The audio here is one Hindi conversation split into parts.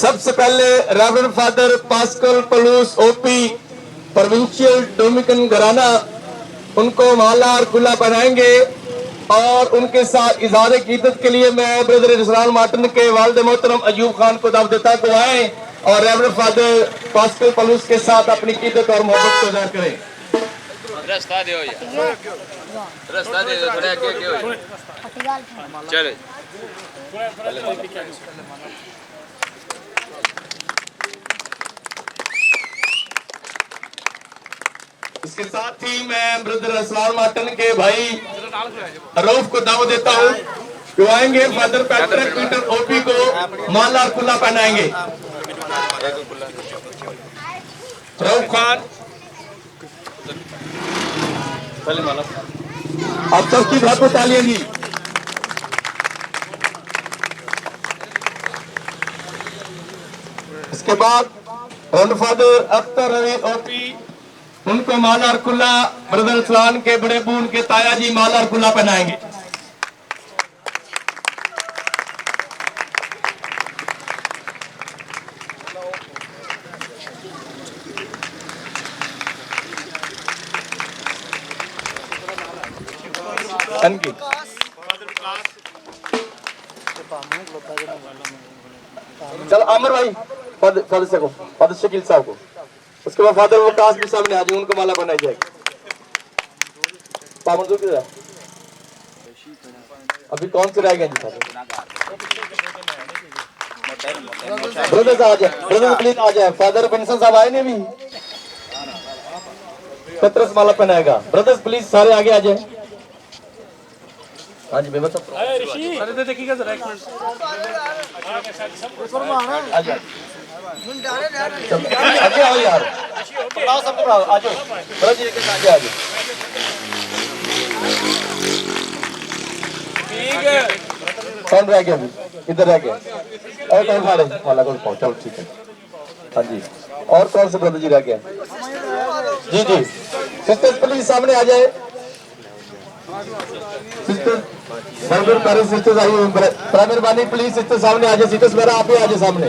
सबसे पहले reverend Father Pascal Paulus OP provincial Dominican घराना उनको माला और कुल्ला पहनाएंगे और उनके साथ इज़हार कीदत के लिए मैं ब्रदर इस्लाम मार्टिन के वालिद मोहतरम अयूब खान को दावत देता को आए और रेवरेंड फादर पास्कल पलूस के साथ अपनी कीदत और मोहब्बत को जाहिर करें। रास्ता दे थोड़ा आगे चले। इसके साथ ही मैं ब्रदर इस्लाम मार्टिन के भाई रऊफ को दावत देता हूँ जो आएंगे फादर पैट्रिक पीटर ओपी को माला और कुल्ला पहनाएंगे। रऊफ खान आप सबकी बहुत तालियां दी। इसके बाद रेवरेंड फादर अख्तर रवी ओपी उनको माला और कुल्ला ब्रदर इस्लाम के बड़े बून के ताया जी माला और कुल्ला पहनाएंगे। चल आमिर भाई फादर से को फादर शकील साहब को, उसके बाद फादर वकास भी सामने आ जाए उनको माला बनाई जाएगी। पामंजूर किधर है? अभी कौन से रह गए जी ब्रदर्स आ जाए, ब्रदर्स प्लीज आ जाए। फादर बिन्सन साहब आए नहीं अभी, पत्रस माला पहनाएगा। ब्रदर्स प्लीज सारे आगे आ जाए। हाँ जी बेबस अरे देखिएगा जरा एक मिनट आगे आओ यार, पढ़ाओ सबको पढ़ाओ, आ जाओ ब्रदर जी के आगे आ जाओ। ठीक है कौन रह गया अभी? इधर रह गया और कौन खा रहे माला को पहुंचाओ। ठीक है हाँ जी, और कौन से ब्रदर जी रह गया? जी जी सिस्टर्स प्लीज सामने आ जाए। सिस्टर सर्वर पेरेंट्स सिस्टर्स आइए, मेहरबानी प्लीज सिस्टर सामने आ जाए। सिस्टर्स मेरा आप ही आ जाए सामने।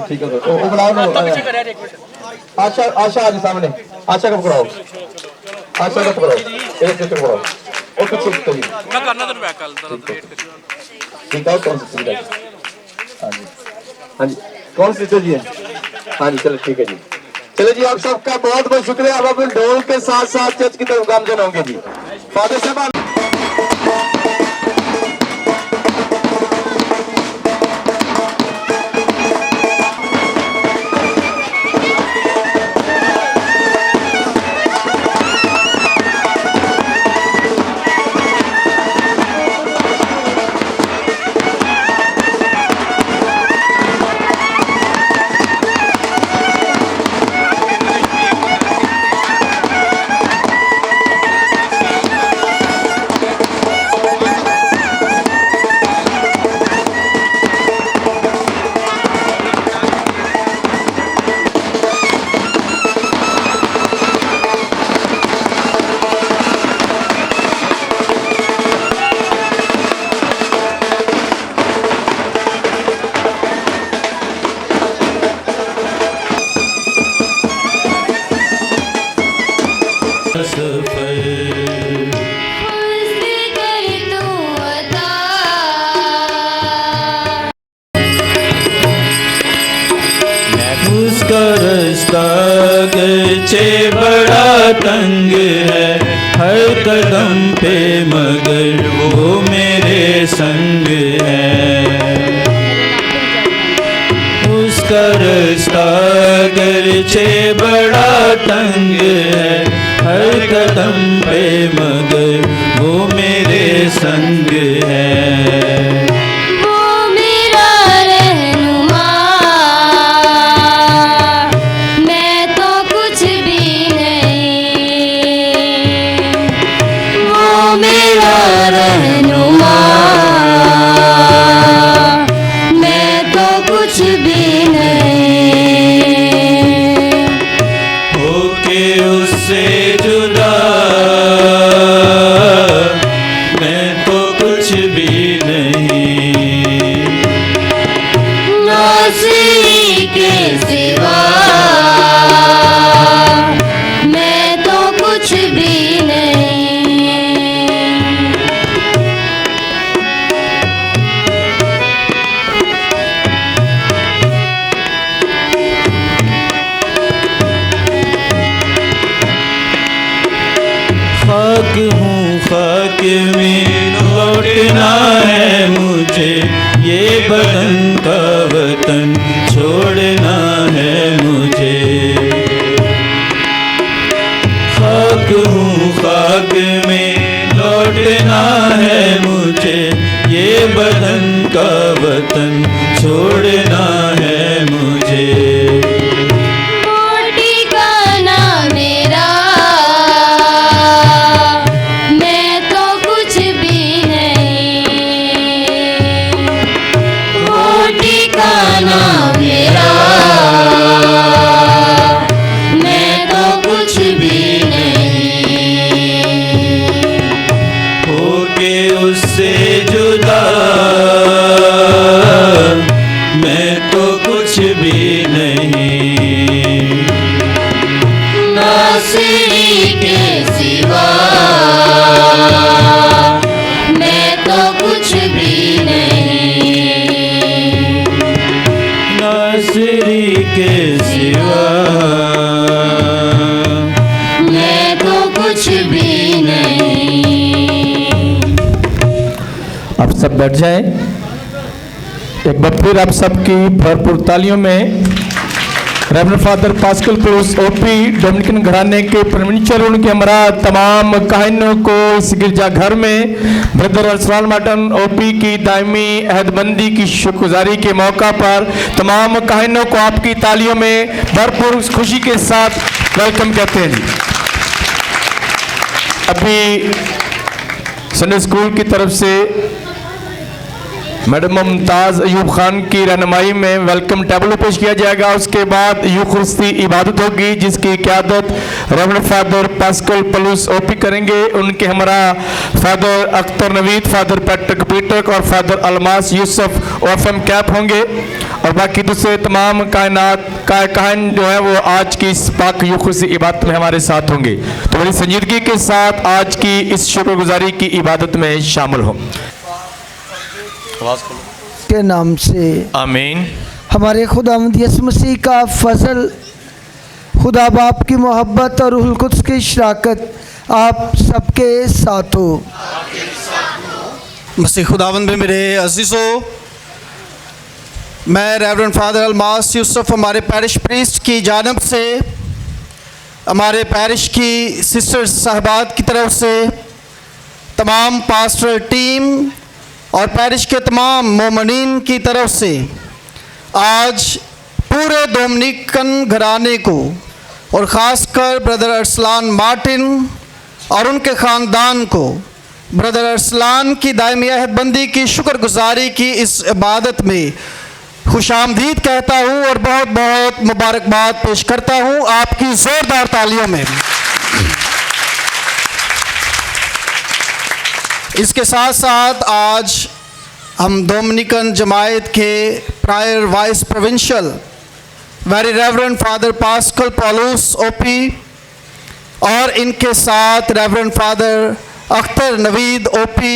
ठीक है तो वो बनाओ ना। आशा आशा आ जाए सामने। आशा को पकड़ाओ, आशा को पकड़ाओ, एक सिस्टर पकड़ाओ और कुछ सिस्टर जी मैं करना तो बैक कल ठीक है। कौन सिस्टर? हाँ जी हाँ जी कौन सिस्टर जी है? हाँ जी चलो ठीक है जी। चलो जी आप सबका बहुत बहुत शुक्रिया। अब अपन ढोल के साथ साथ चर्च की तरफ गामजन होंगे जी। फादर साहब चे बड़ा तंग है हर कदम पे मगर वो मेरे संग है। उसका रास्ता अगरचे बड़ा तंग है हर कदम पे मगर वो मेरे संग है। उससे जुदा नासरी के सिवा मैं तो कुछ भी नहीं। खाक हूँ खाक में लौटना है मुझे, ये बदन का वतन छोड़ना है मुझे। खाक हूँ खाक में लौटना है मुझे, ये बदन का वतन छोड़ना है मुझे। उससे जुदा मैं तो कुछ भी नहीं। नासरी के सिवा मैं तो कुछ भी नहीं। नासरी के सिवा मैं तो कुछ भी नहीं। आप सब बैठ जाएं। एक बार फिर आप सबकी भरपूर तालियों में reverend Father Pascal Paulus OP Dominican घराने के परमेश्वर उनके हमरा तमाम काहिनों को इस गिरजाघर में ब्रदर अरसलान मार्टिन ओपी की दायमी अहदबंदी की शुक्रगुजारी के मौका पर तमाम काहिनों को आपकी तालियों में भरपूर खुशी के साथ वेलकम कहते हैं। अभी संडे स्कूल की तरफ से मैडम मुमताज़ अयूब खान की रहनुमाई में वेलकम टेबल पेश किया जाएगा। उसके बाद यूखुस्ती इबादत होगी जिसकी क़यादत Reverend Father Pascal Paulus OP करेंगे। उनके हमरा Father Akhtar Naveed, Father Patrick Peter और Father Almas Yousaf OFM Cap होंगे और बाकी दूसरे तमाम काहिन जो है वो आज की इस पाक यूखुस्ती इबादत में हमारे साथ होंगे। तो बड़ी संजीदगी के साथ आज की इस शुक्रगुजारी की इबादत में शामिल हों। के नाम से आमीन। हमारे खुदावंद यीशु मसीह का फजल, खुदा बाप की मोहब्बत और रूहुल कुद्स की शराकत आप सबके साथ हो। मसीह खुदावंद में मेरे अजीज़ों, मैं रेवरेंड फादर अलमास यूसुफ हमारे पैरिश प्रीस्ट की जानब से हमारे पैरिश की सिस्टर्स साहबात की तरफ से तमाम पास्टरल टीम और पैरिश के तमाम मोमिनीन की तरफ से आज पूरे डोमिनिकन घराने को और ख़ासकर ब्रदर अरसलान मार्टिन और उनके ख़ानदान को ब्रदर अरसलान की दायमी अहदबंदी की शुक्रगुजारी की इस इबादत में खुशामदीद कहता हूँ और बहुत बहुत मुबारकबाद पेश करता हूँ आपकी ज़ोरदार तालियों में। इसके साथ साथ आज हम डोमिनिकन जमायत के prior vice provincial very Reverend Father Pascal Paulus OP और इनके साथ Reverend Father Akhtar Naveed OP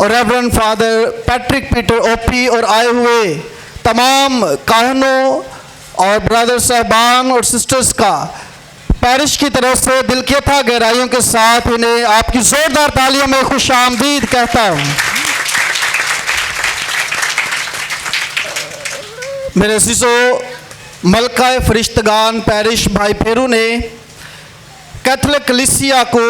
और Reverend Father Patrick Peter OP और आए हुए तमाम काहनों और ब्रदर साहबान और सिस्टर्स का पैरिश की तरफ से दिल की अथाह गहराइयों के साथ इन्हें आपकी ज़ोरदार तालियों में खुश आमदीद कहता हूँ। मेरे अज़ीज़ों, मलका फरिश्तगान पैरिश भाई फेरू ने कैथलिक कलीसिया को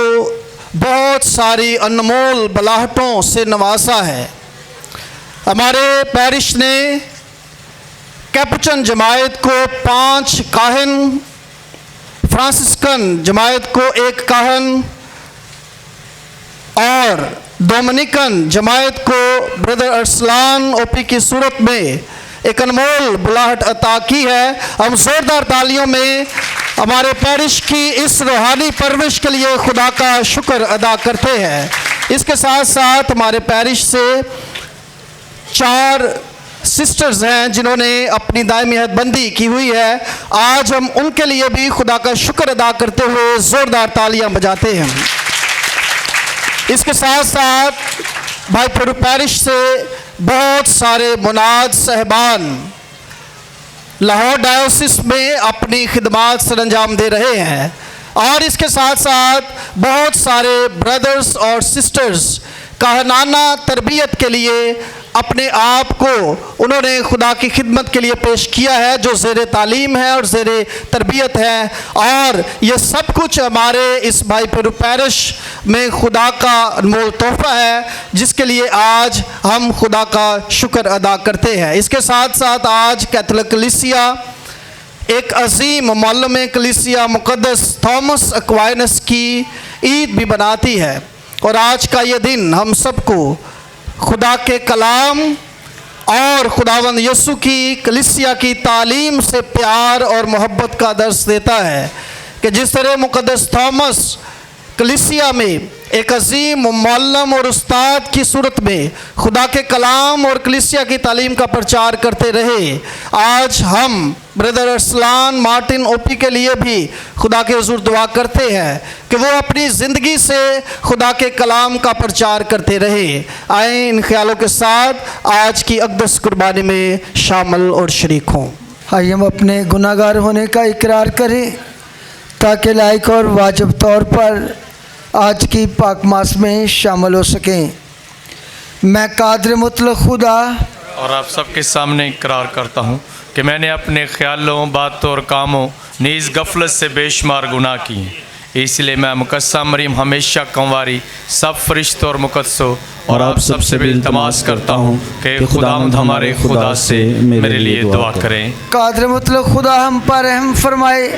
बहुत सारी अनमोल बलाहटों से नवाजा है। हमारे पैरिश ने कैपुचन जमायत को 5 काहिन, फ्रांसिस्कन जमायत को 1 काहन और डोमिनिकन जमायत को ब्रदर अरसलान ओपी की सूरत में एक अनमोल बुलाहट अता की है। हम ज़ोरदार तालियों में हमारे पैरिश की इस रूहानी परवरिश के लिए खुदा का शुक्र अदा करते हैं। इसके साथ साथ हमारे पैरिश से 4 सिस्टर्स हैं जिन्होंने अपनी दायमी हदबंदी की हुई है, आज हम उनके लिए भी खुदा का शुक्र अदा करते हुए ज़ोरदार तालियां बजाते हैं। इसके साथ साथ भाई पुर पैरिश से बहुत सारे मुनाद साहिबान लाहौर डायोसिस में अपनी खिदमात सर अंजाम दे रहे हैं, और इसके साथ साथ बहुत सारे ब्रदर्स और सिस्टर्स कहनाना तरबियत के लिए अपने आप को उन्होंने खुदा की खिदमत के लिए पेश किया है, जो ज़ेर तालीम है और ज़ेर तरबियत है। और ये सब कुछ हमारे इस भाई पुर पैरिश में खुदा का अनमोल तोहफ़ा है, जिसके लिए आज हम खुदा का शुक्र अदा करते हैं। इसके साथ साथ आज कैथोलिक कलीसिया एक अजीम मौलम कलीसिया मुक़द्दस थॉमस एक्वाइनस की ईद भी बनाती है, और आज का ये दिन हम सबको खुदा के कलाम और खुदावंद यसु की कलीसिया की तालीम से प्यार और मोहब्बत का दर्स देता है कि जिस तरह मुक़द्दस थॉमस कलीसिया में एक अजीम मौलम और उस्ताद की सूरत में खुदा के कलाम और कलीसिया की तालीम का प्रचार करते रहे, आज हम ब्रदर अरसलान मार्टिन ओपी के लिए भी खुदा के हुजूर दुआ करते हैं कि वो अपनी ज़िंदगी से खुदा के कलाम का प्रचार करते रहे। आए इन ख्यालों के साथ आज की अक़दस कुर्बानी में शामिल और शरीक हों। आइए हम अपने गुनाहगार होने का इकरार करें ताकि लायक और वाजिब तौर पर आज की पाक मास में शामिल हो सकें। मैं कादिर मुतलक खुदा और आप सबके सामने इकरार करता हूँ कि मैंने अपने ख्यालों, बातों और कामों नीज़ गफलत से बेशुमार गुनाह किए हैं, इसलिए मैं मुकद्दसा मरीम हमेशा कंवारी सब फरिश्तों और मुकद्दसों और आप सबसे भी इल्तमास करता हूँ कि खुदावंद हमारे खुदा से मेरे लिए दुआ करें। कादिर मुतलक खुदा हम पर रहम फरमाए,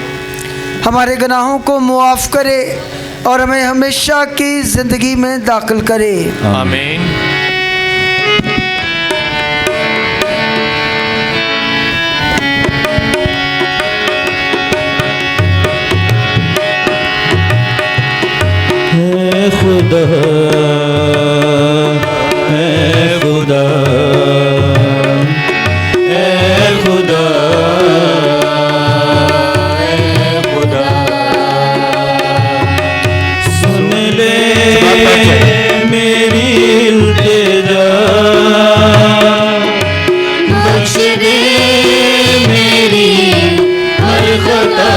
हमारे गुनाहों को मुआफ़ करे और हमें हमेशा की ज़िंदगी में दाखिल करे। आमीन। खुदा ए खुदा ए खुदा ए खुदा सुन ले मेरी इल्तिजा, बख्श दे मेरी हर खता,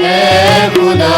ए खुदा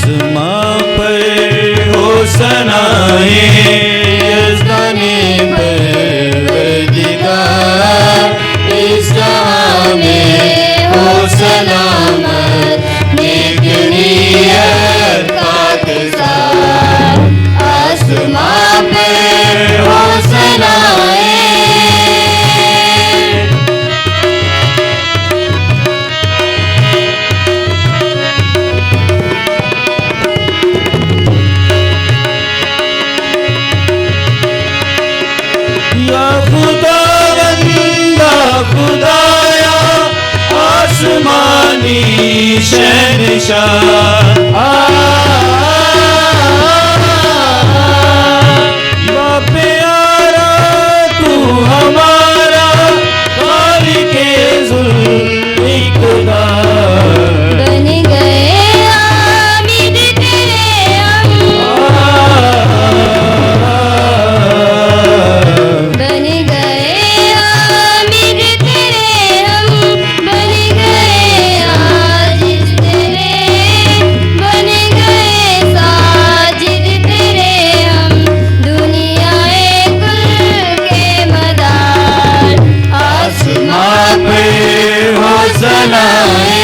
आसमां पर होसनाए यज़दाने परवरदिगार इस जहां में हो सलामत नेक नियत पाकिज़ार आसमां पर होसनाए या खुदा बंदा खुदाया आसमानी शहंशाह या प्यारा तू हमारा खालिक़े ज़ुल्फ़िक़ार बन गए आमिर तेरे हम बन गए आमिर तेरे हम बन गए आजिज़ तेरे बन गए साजिद तेरे हम दुनियाए कुल के मदार आसमां पे होसनाए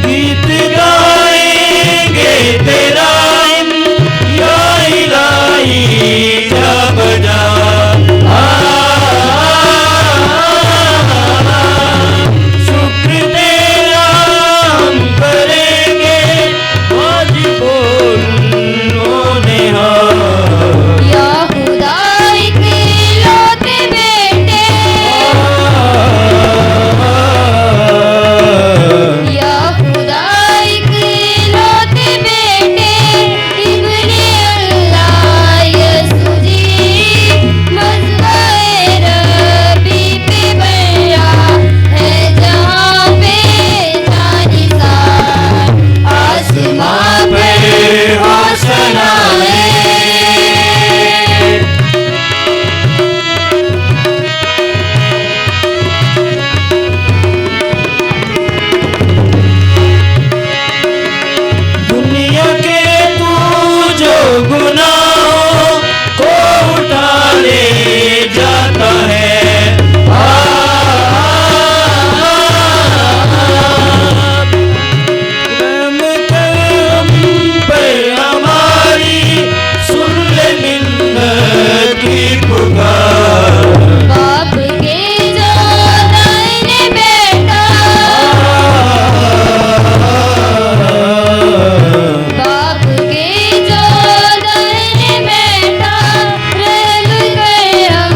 गीत गाएंगे तेरा या इलाही जा बजा शुक्र तेरा हम करेंगे वाजिब बोलने या खुदा इकलौते बेटे या खुदा इकलौते बेटे इब्ने अल्लाह यसुजी मज़बाए रब्बी पे बया है जहाँ पे जानिसार आसमां पे होसनाए दुनिया के तू जो गुनाहों को उठा ले जाता है रहम कर हम पर हमारी सुन ले मिन्नत की पुकार बाप के जो दाहिने बेटा बाप के जो दाहिने बेटा रहल कर हम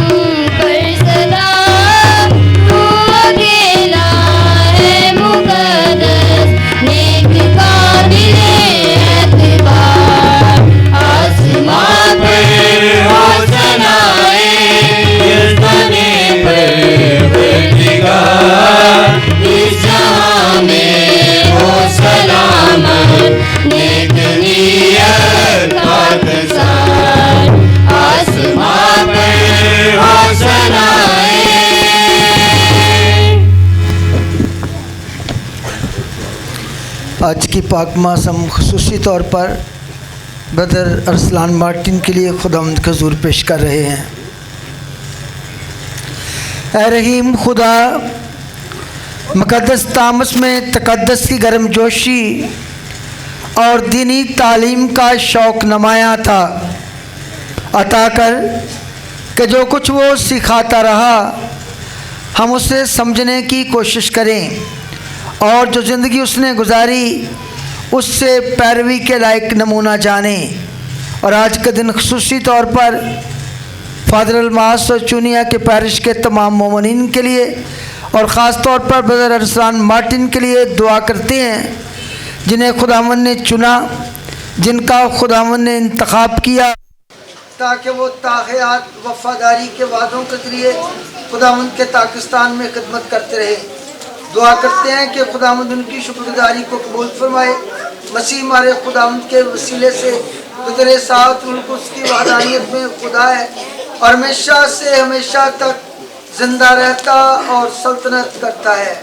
पर सदा तू अकेला है मुक़द्दस नेक काबिले एतबार आसमां पे होसनाए यज़दाने परवरदिगार इस जहां में हो सलामत नेक नियत पाकिज़ार आसमां पे होसनाए आज की पाक मास हम ख़ुसूसी तौर पर ब्रदर अरसलान मार्टिन के लिए खुदावंद का ज़ूर पेश कर रहे हैं। ऐ रहीम खुदा, मुक़द्दस तामस में तक़द्दुस की गर्मजोशी और दीनी तालीम का शौक़ नमाया था। अता कर कि जो कुछ वो सिखाता रहा हम उसे समझने की कोशिश करें और जो ज़िंदगी उसने गुजारी उससे पैरवी के लायक नमूना जाने। और आज के दिन ख़ुसूसी तौर पर फादर अलमास और चुनिया के पैरिश के तमाम मोमिनीन के लिए और ख़ास तौर पर ब्रदर अरसलान मार्टिन के लिए दुआ करते हैं, जिन्हें खुदावंद ने चुना, जिनका खुदावंद ने इंतखाब किया ताकि वो ताक़यात वफ़ादारी के वादों के ज़रिए खुदावंद के पाकिस्तान में खिदमत करते रहे। दुआ करते हैं कि खुदावंद उनकी शुक्रगुजारी को कबूल फरमाए। मसीह हमारे खुदावंद के वसीले से तो तेरे साथ मुल्क उसकी वहदानियत में खुदा है और हमेशा से हमेशा तक जिंदा रहता और सल्तनत करता है।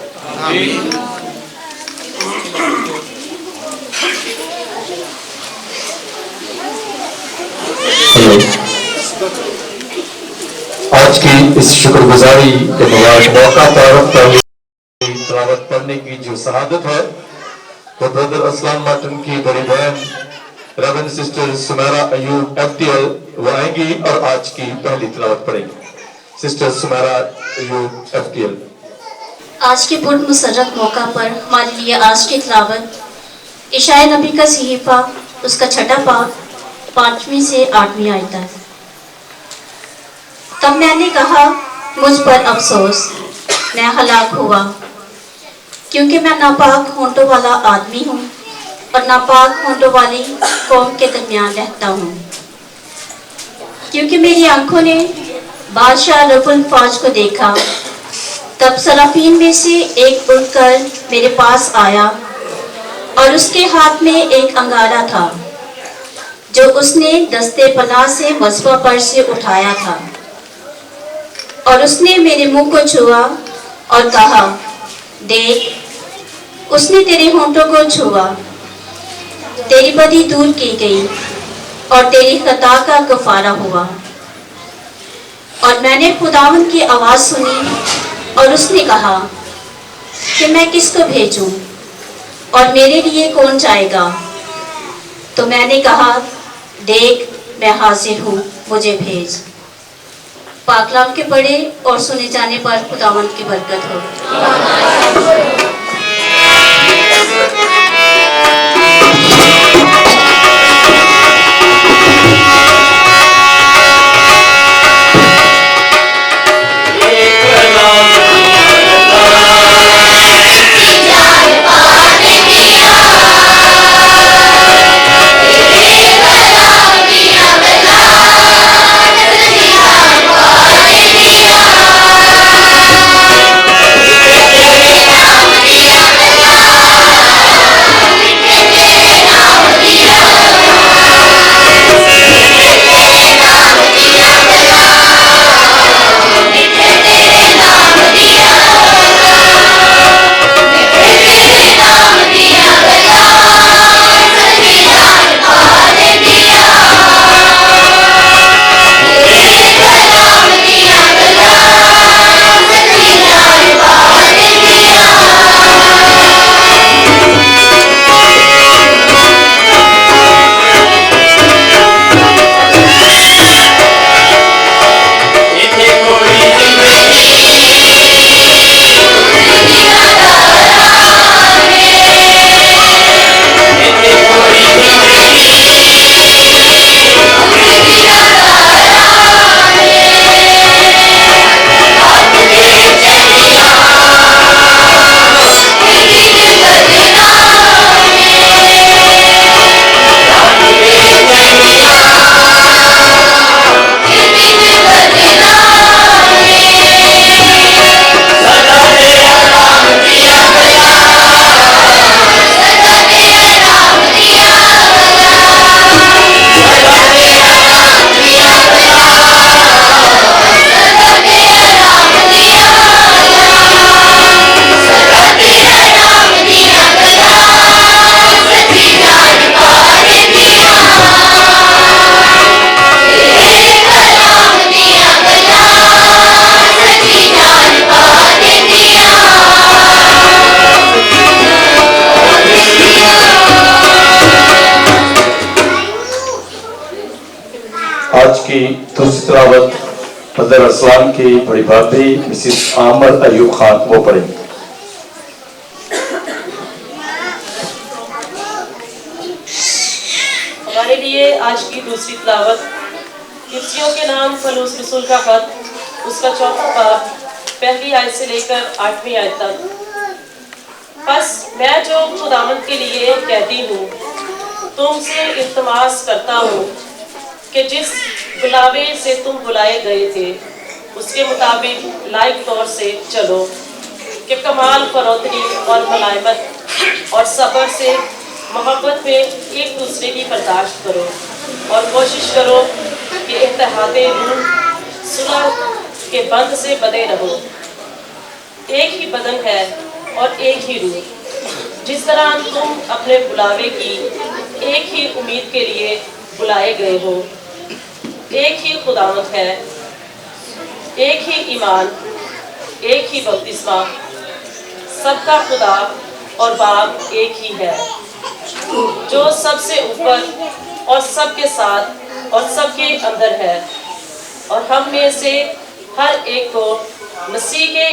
आज की इस शुक्रगुजारी के मुबारक मौका पर तिलावत पढ़ने की जो शहादत है वो ब्रदर असलान मार्टिन की बड़ी बहन Reverend Sister Sumera Ayub FTL वो आएंगी और आज की पहली तिलावत पढ़ेंगी। Sister Sumera Ayub FTL. आज के पुर मुसर्रत मौका पर हमारे लिए आज की तिलावत इशाया नबी का सहीफा उसका छठा पाठ 5वीं से 8वीं आयत है। तब मैंने कहा मुझ पर अफसोस, मैं हलाक हुआ, क्योंकि मैं नापाक होंठों वाला आदमी हूँ और नापाक होंठों वाली कौम के दरमियान रहता हूँ, क्योंकि मेरी आंखों ने बादशाह रब्बुल फौज को देखा। तब सराफीन में से एक उड़कर मेरे पास आया और उसके हाथ में एक अंगारा था जो उसने दस्ते पनाह से मसवा पर से उठाया था, और उसने मेरे मुंह को छुआ और कहा, देख उसने तेरे होंठों को छुआ, तेरी बदी दूर की गई और तेरी खता का कफारा हुआ। और मैंने खुदावंद की आवाज़ सुनी और उसने कहा कि मैं किसको भेजूं और मेरे लिए कौन जाएगा। तो मैंने कहा, देख मैं हाजिर हूँ, मुझे भेज। पाकलाम के पढ़े और सुने जाने पर खुदावंद की बरकत हो। आज की दूसरी तिलावत ब्रदर असलान की बड़ी भाभी मिसिस आमर अयूब खान वो पढ़ेंगे। हमारे लिए आज की दूसरी तिलावत किफ्सियों के नाम पलूस रसूल का खत उसका चौथा बाब पहली आयत से लेकर 8वीं आयत तक। बस मैं जो खुदावंद के लिए कहती हूँ, तुमसे इल्तमास करता हूँ कि जिस बुलावे से तुम बुलाए गए थे उसके मुताबिक लायक तौर से चलो, कि कमाल फरोतनी और मलायमत और सब्र से मोहब्बत में एक दूसरे की बर्दाश्त करो। और कोशिश करो कि इत्तेहादे रूह सुलह के बंध से बंधे रहो। एक ही बदन है और एक ही रूह। जिस तरह तुम अपने बुलावे की एक ही उम्मीद के लिए बुलाए गए हो, एक ही खुदावंद है, एक ही ईमान, एक ही बपतिस्मा, सबका खुदा और बाप एक ही है, जो सबसे ऊपर और सबके साथ और सबके अंदर है। और हम में से हर एक को मसीह के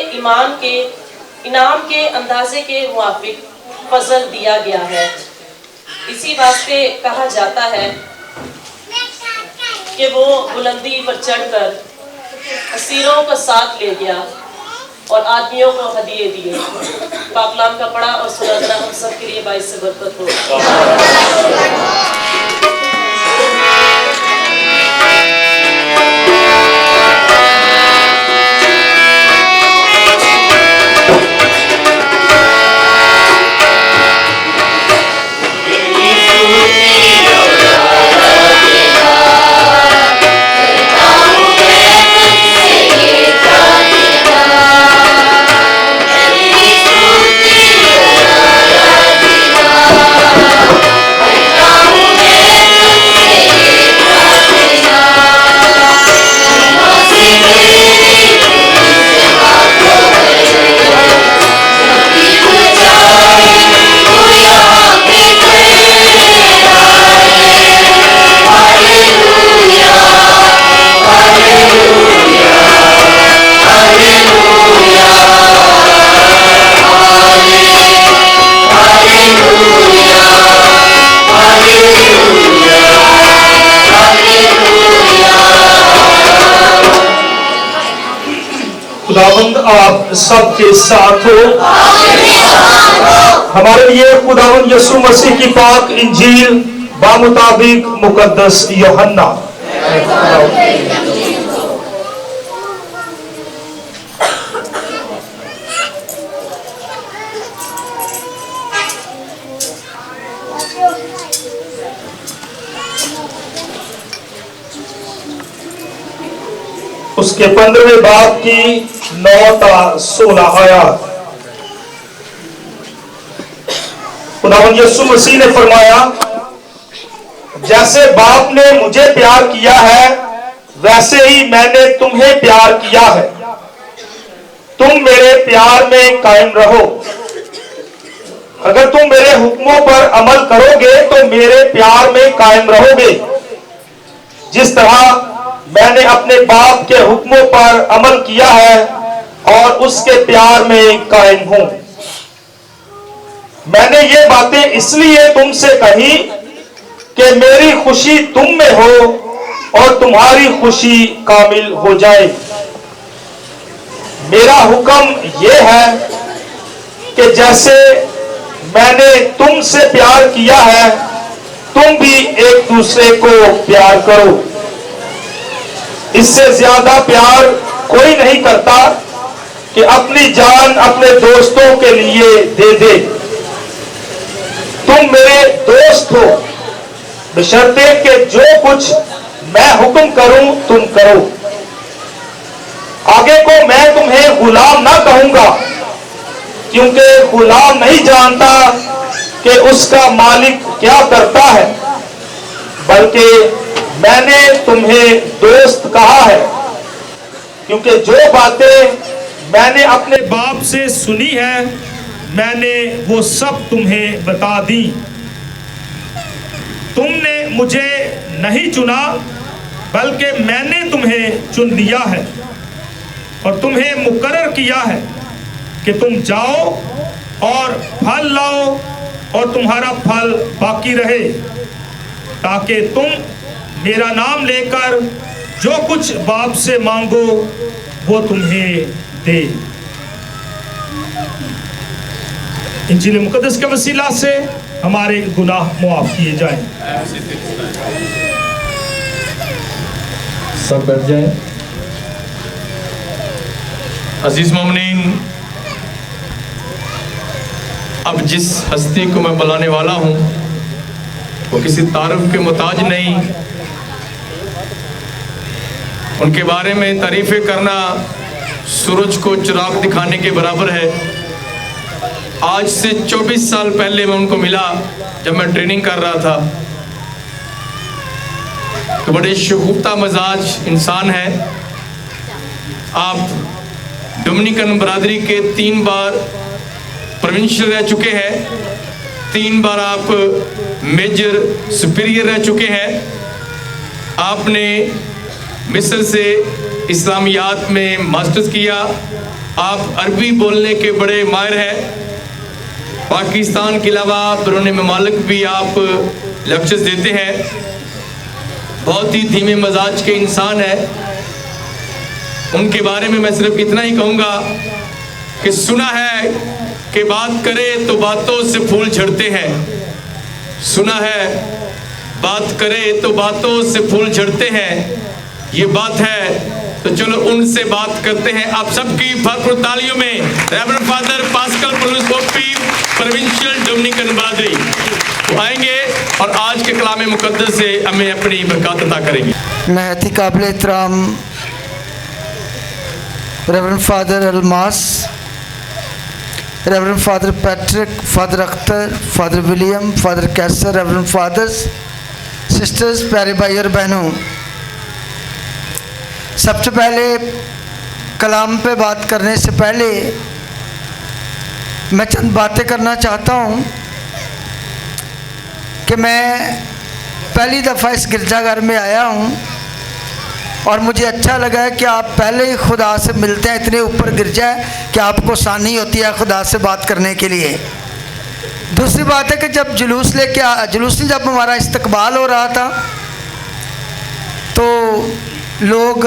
इनाम के अंदाजे के मुआफिक फजल दिया गया है। इसी वास्ते कहा जाता है कि वो बुलंदी पर चढ़कर असीरों को साथ ले गया और आदमियों को हदिये दिए। पाकलाम का पढ़ा और सुना हम सब के लिए बाइस से बरकत हो। खुदावंद आप सबके साथ हो। हमारे लिए खुदावंद यीशु मसीह की पाक इंजील बामुताबिक मुकद्दस यूहन्ना। उसके 15वें बाब की 9-16 आयत। खुदावंद यीशु मसीह ने फरमाया, जैसे बाप ने मुझे प्यार किया है वैसे ही मैंने तुम्हें प्यार किया है। तुम मेरे प्यार में कायम रहो। अगर तुम मेरे हुक्मों पर अमल करोगे तो मेरे प्यार में कायम रहोगे, जिस तरह मैंने अपने बाप के हुक्मों पर अमल किया है और उसके प्यार में कायम हूं। मैंने ये बातें इसलिए तुमसे कही कि मेरी खुशी तुम में हो और तुम्हारी खुशी कामिल हो जाए। मेरा हुक्म ये है कि जैसे मैंने तुमसे प्यार किया है तुम भी एक दूसरे को प्यार करो। इससे ज्यादा प्यार कोई नहीं करता कि अपनी जान अपने दोस्तों के लिए दे दे। तुम मेरे दोस्त हो बशर्ते कि जो कुछ मैं हुक्म करूं तुम करो। आगे को मैं तुम्हें गुलाम ना कहूंगा, क्योंकि गुलाम नहीं जानता कि उसका मालिक क्या करता है, बल्कि मैंने तुम्हें दोस्त कहा है, क्योंकि जो बातें मैंने अपने बाप से सुनी है मैंने वो सब तुम्हें बता दी। तुमने मुझे नहीं चुना बल्कि मैंने तुम्हें चुन लिया है और तुम्हें मुकर्रर किया है कि तुम जाओ और फल लाओ और तुम्हारा फल बाकी रहे, ताकि तुम मेरा नाम लेकर जो कुछ बाप से मांगो वो तुम्हें दे। इंजील मुकद्दस के वसीला से हमारे गुनाह मुआफ किए जाएं। सब बैठ जाएं। अजीज मोमिनीन, अब जिस हस्ती को मैं बुलाने वाला हूँ वो किसी तारुफ के मुताज नहीं उनके बारे में तारीफ़ें करना सूरज को चिराग दिखाने के बराबर है। आज से 24 साल पहले मैं उनको मिला जब मैं ट्रेनिंग कर रहा था। तो बड़े शगुफ्ता मजाज इंसान है। आप डोमिनिकन बरादरी के 3 बार प्रोविंशियल रह चुके हैं, 3 बार आप मेजर सुपीरियर रह चुके हैं। आपने मिस्र से इस्लामियात में मास्टर्स किया। आप अरबी बोलने के बड़े माहिर हैं। पाकिस्तान के अलावा बैरून ममालिक भी आप लेक्चर्स देते हैं। बहुत ही धीमे मजाज के इंसान हैं। उनके बारे में मैं सिर्फ इतना ही कहूँगा कि सुना है कि बात करे तो बातों से फूल झड़ते हैं। सुना है बात करे तो बातों से फूल झड़ते हैं। ये बात है तो चलो उनसे बात करते हैं। आप सबकी भरपूर तालियों में रेवरेंड फादर पास्कल पौलुस पोपी प्रोविंशियल डोमिनिकन बरादरी वो आएंगे और आज के कलाम मुकद्दस से हमें अपनी बरकत अता करेंगे। नहायत ही काबिल एहतराम Reverend Father Almas, Reverend Father Patrick, Father Akhtar, Father William, Father Qaiser, Reverend Fathers, sisters, प्यारे भाई और बहनों, सबसे पहले कलाम पे बात करने से पहले मैं चंद बातें करना चाहता हूँ कि मैं पहली दफ़ा इस गिरजाघर में आया हूँ और मुझे अच्छा लगा है कि आप पहले ही खुदा से मिलते हैं। इतने ऊपर गिरजा है कि आपको आसानी होती है खुदा से बात करने के लिए। दूसरी बात है कि जब जुलूस में जब हमारा इस्तकबाल हो रहा था तो लोग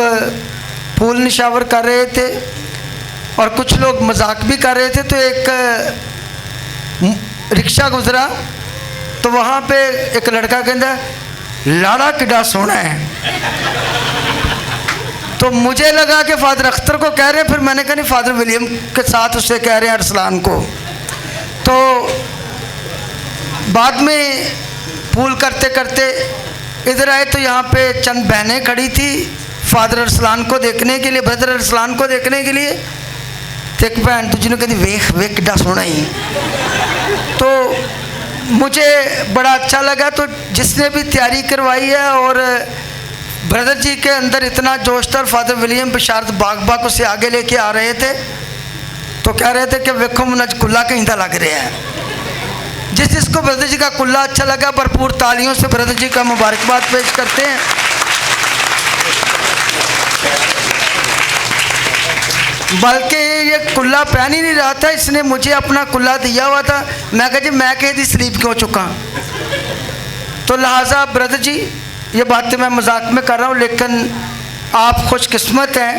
फूल निशावर कर रहे थे और कुछ लोग मजाक भी कर रहे थे। तो एक रिक्शा गुजरा तो वहाँ पे एक लड़का कहता लाड़ा किड्डा सोना है। तो मुझे लगा कि फादर अख्तर को कह रहे हैं, फिर मैंने कहा नहीं फादर विलियम के साथ उससे कह रहे हैं अरसलान को। तो बाद में फूल करते करते इधर आए तो यहाँ पे चंद बहनें खड़ी थी फादर अरसलान को देखने के लिए, ब्रदर अरसलान को देखने के लिए। तो एक बहन तो जिन्होंने कहती वेख वेख किड्डा सोना ही। तो मुझे बड़ा अच्छा लगा। तो जिसने भी तैयारी करवाई है और ब्रदर जी के अंदर इतना जोश था, फादर विलियम बिशारत बाग उसे आगे लेके आ रहे थे तो कह रहे थे कि वेखो मुझ कुल्ला कहीं था लग रहा है। जिसको ब्रदर जी का कुल्ला अच्छा लगा भरपूर तालियों से ब्रदर जी का मुबारकबाद पेश करते हैं। बल्कि ये कुल्ला पहन ही नहीं रहा था, इसने मुझे अपना कुल्ला दिया हुआ था। मैं कहा जी मैं कहीं स्लीप क्यों चुका। तो लिहाजा ब्रदर जी ये बातें मैं मजाक में कर रहा हूँ, लेकिन आप खुशकिस्मत हैं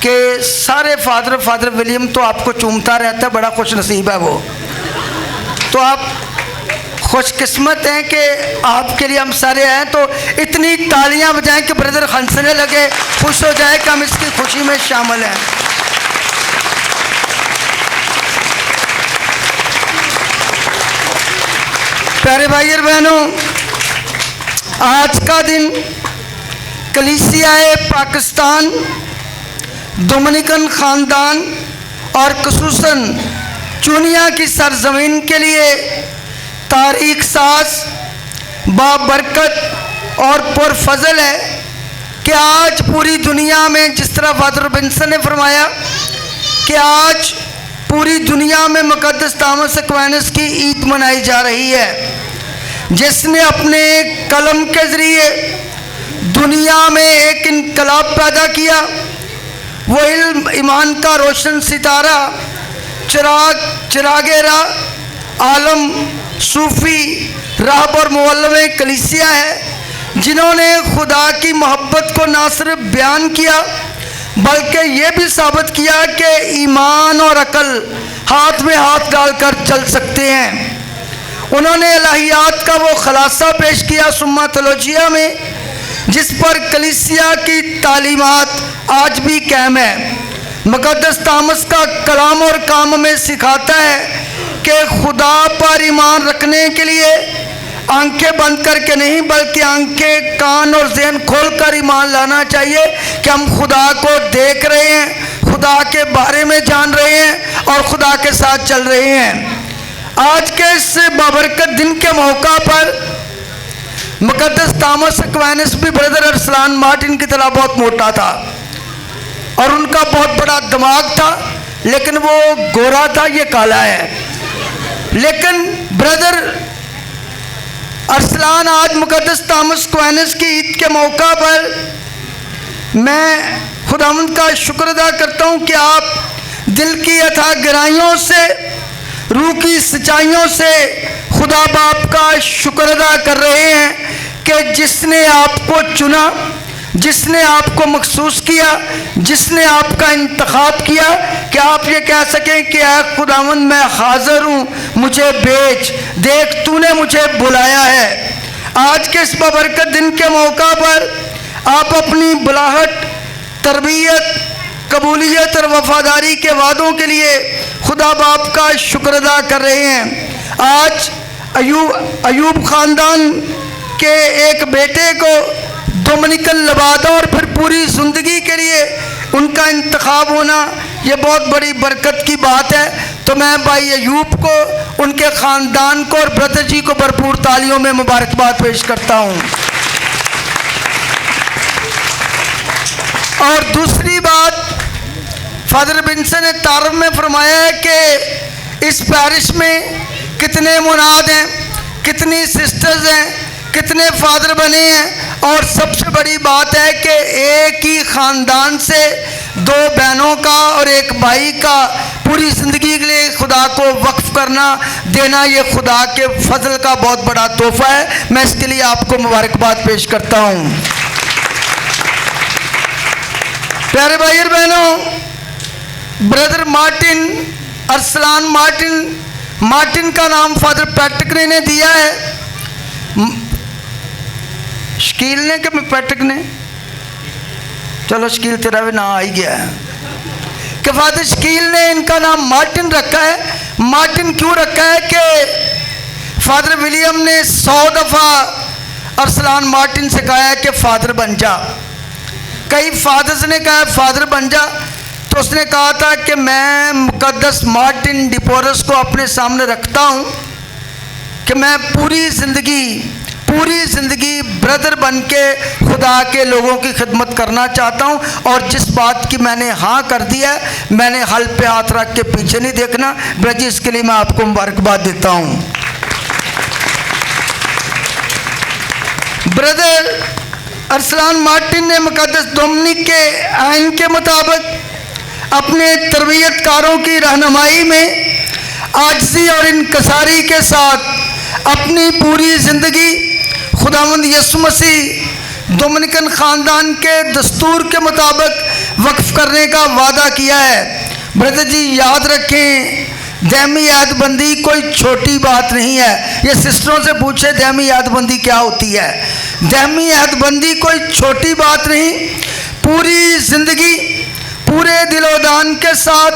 कि सारे फादर विलियम तो आपको चूमता रहता है, बड़ा खुश नसीब है वो। तो आप खुशकिस्मत हैं कि आपके लिए हम सारे आए। तो इतनी तालियां बजाएं कि ब्रदर हंसने लगे, खुश हो जाए कि हम इसकी खुशी में शामिल हैं। प्यारे भाई और बहनों, आज का दिन कलीसियाए पाकिस्तान, डोमिनिकन ख़ानदान और खुसूसन चुनिया की सरजमीन के लिए तारीख साज, बाबरकत और पुरफजल है कि आज पूरी दुनिया में जिस तरह फादर रॉबिन्सन ने फरमाया कि आज पूरी दुनिया में मुकद्दस थॉमस एक्विनास की ईद मनाई जा रही है, जिसने अपने कलम के ज़रिए दुनिया में एक इनकलाब पैदा किया। वो इल्म ईमान का रोशन सितारा, चिरागे राह, आलम, सूफ़ी, राहब और मुअल्लिम कलीसिया है, जिन्होंने खुदा की मोहब्बत को ना सिर्फ बयान किया बल्कि ये भी साबित किया कि ईमान और अकल हाथ में हाथ डालकर चल सकते हैं। उन्होंने इलाहियात का वो खलासा पेश किया सुम्मा तेologia में, जिस पर कलीसिया की तालीमात आज भी कायम है। मुकद्दस थॉमस का कलाम और काम में सिखाता है कि खुदा पर ईमान रखने के लिए आंखें बंद करके नहीं, बल्कि आंखें, कान और ज़हन खोलकर ईमान लाना चाहिए कि हम खुदा को देख रहे हैं, खुदा के बारे में जान रहे हैं और खुदा के साथ चल रहे हैं। आज के इस बाबरकत दिन के मौका पर मुकद्दस थॉमस एक्विनास भी ब्रदर अरसलान मार्टिन की तरह बहुत मोटा था और उनका बहुत बड़ा दिमाग था, लेकिन वो गोरा था, ये काला है। लेकिन ब्रदर अरसलान आज मुकद्दस थॉमस एक्विनास की ईद के मौका पर मैं खुदावंद का शुक्र अदा करता हूँ कि आप दिल की अथाह गहराइयों से, रूह की सच्चाइयों से खुदा बाप का शुक्र अदा कर रहे हैं कि जिसने आपको चुना, जिसने आपको मखसूस किया, जिसने आपका इंतखाब किया कि आप ये कह सकें कि ऐ खुदावंद मैं हाज़िर हूँ, मुझे भेज, देख तूने मुझे बुलाया है। आज के इस बबरकत दिन के मौका पर आप अपनी बुलाहट, तरबियत, कबूलियत और वफादारी के वादों के लिए खुदा बाप का शुक्र अदा कर रहे हैं। आज अयूब ख़ानदान के एक बेटे को डोमिनिकन लबादा और फिर पूरी ज़िंदगी के लिए उनका इंतखाब होना, ये बहुत बड़ी बरकत की बात है। तो मैं भाई अयूब को, उनके ख़ानदान को और ब्रदर जी को भरपूर तालियों में मुबारकबाद पेश करता हूँ। और दूसरी बात, फादर बिन्सन ने तारफ में फरमाया है कि इस पैरिश में कितने मुनाद हैं, कितनी सिस्टर्स हैं, कितने फादर बने हैं, और सबसे बड़ी बात है कि एक ही ख़ानदान से दो बहनों का और एक भाई का पूरी ज़िंदगी के लिए खुदा को वक्फ करना देना, ये खुदा के फजल का बहुत बड़ा तोहफ़ा है। मैं इसके लिए आपको मुबारकबाद पेश करता हूँ। प्यारे भाई और बहनों, ब्रदर मार्टिन, अरसलान मार्टिन का नाम फादर पैट्रिक ने दिया है। शकील ने कि पैट्रिक ने, चलो शकील तेरा भी नाम आ ही गया है, कि फादर शकील ने इनका नाम मार्टिन रखा है। मार्टिन क्यों रखा है कि फादर विलियम ने 100 दफ़ा अरसलान मार्टिन से कहा है कि फादर बन जा। कई फादर्स ने कहा फादर बन जा, तो उसने कहा था कि मैं मुकद्दस मार्टिन डिपोरस को अपने सामने रखता हूँ कि मैं पूरी ज़िंदगी ब्रदर बन के खुदा के लोगों की खिदमत करना चाहता हूँ, और जिस बात की मैंने हाँ कर दिया है, मैंने हल पे हाथ रख के पीछे नहीं देखना। ब्रजी, इसके लिए मैं आपको मुबारकबाद देता हूँ। ब्रदर अरसलान मार्टिन ने मुकद्दस डोमिनिक के आइन के मुताबिक अपने तरबियतकारों की रहनुमाई में आजिज़ी और इनकसारी के साथ अपनी पूरी ज़िंदगी खुदावंद यीशु मसीह डोमिनिकन ख़ानदान के दस्तूर के मुताबिक वक्फ करने का वादा किया है। ब्रदर जी याद रखें, दैमी यादबंदी कोई छोटी बात नहीं है। ये सिस्टरों से पूछे दैमी यादबंदी क्या होती है। दैमी यादबंदी कोई छोटी बात नहीं। पूरी ज़िंदगी पूरे दिलोदान के साथ,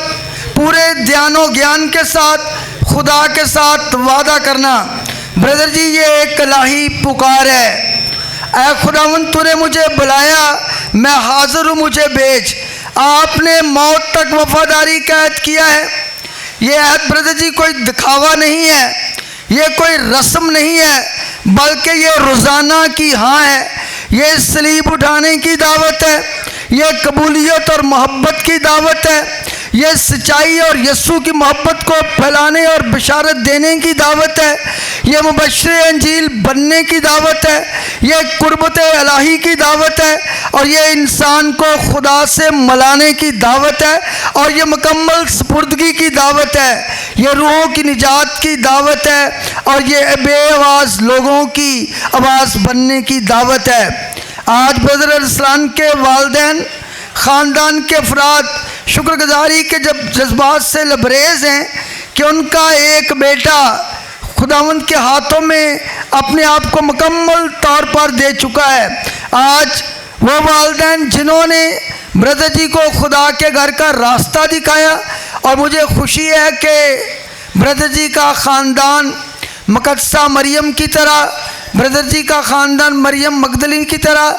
पूरे ध्यानो ज्ञान के साथ खुदा के साथ वादा करना। ब्रदर जी, ये एक इलाही पुकार है। ऐ खुदावंद, तूने मुझे बुलाया, मैं हाज़िर हूँ, मुझे भेज। आपने मौत तक वफादारी का ऐद किया है। ये ऐद ब्रदर जी कोई दिखावा नहीं है, ये कोई रस्म नहीं है, बल्कि ये रोज़ाना की हाँ है। ये सलीब उठाने की दावत है, ये कबूलियत और मोहब्बत की दावत है, ये सच्चाई और यस्सू की मोहब्बत को फैलाने और बिशारत देने की दावत है, ये मुबश्शिर अंजील बनने की दावत है, ये कुर्बत इलाही की दावत है, और ये इंसान को खुदा से मिलाने की दावत है, और ये मुकम्मल सुपुर्दगी की दावत है, ये रूहों की निजात की दावत है, और ये बेआवाज़ लोगों की आवाज़ बनने की दावत है। आज ब्रदर अरसलान के वालिदैन, ख़ानदान के अफराद शुक्रगुजारी के जब जज्बात से लबरेज़ हैं कि उनका एक बेटा खुदावंद के हाथों में अपने आप को मुकम्मल तौर पर दे चुका है। आज वो वालिदैन जिन्होंने ब्रदर जी को खुदा के घर का रास्ता दिखाया, और मुझे खुशी है कि ब्रदर जी का ख़ानदान मुकद्दसा मरियम की तरह, ब्रदर जी का ख़ानदान मरियम मगदलीन की तरह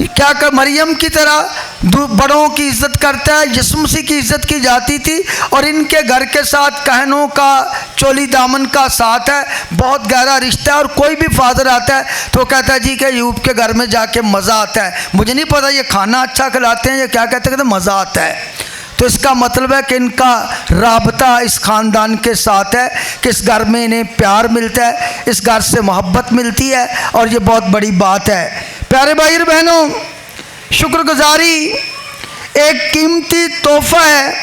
क्या कर मरियम की तरह बड़ों की इज़्ज़त करता है। यीशु मसीह की इज़्ज़त की जाती थी और इनके घर के साथ कहनों का चोली दामन का साथ है, बहुत गहरा रिश्ता है। और कोई भी फादर आता है तो कहता है जी कि यूब के घर में जाके मज़ा आता है। मुझे नहीं पता ये खाना अच्छा खिलाते हैं या क्या कहते हैं, मज़ा आता है। तो इसका मतलब है कि इनका राबता इस ख़ानदान के साथ है कि इस घर में इन्हें प्यार मिलता है, इस घर से मोहब्बत मिलती है और ये बहुत बड़ी बात है। प्यारे भाई और बहनों, शुक्रगुजारी एक कीमती तोहफ़ा है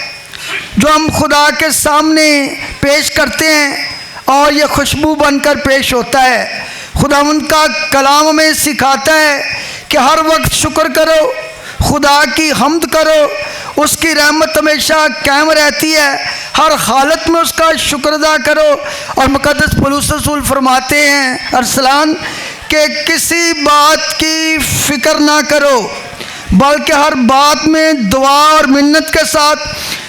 जो हम खुदा के सामने पेश करते हैं और ये खुशबू बनकर पेश होता है। खुदा उनका कलाम में सिखाता है कि हर वक्त शुक्र करो, खुदा की हम्द करो, उसकी रहमत हमेशा कायम रहती है, हर हालत में उसका शुक्र अदा करो। और मुकद्दस पौलुस रसूल फरमाते हैं अरसलान कि किसी बात की फ़िक्र ना करो, बल्कि हर बात में दुआ और मिन्नत के साथ,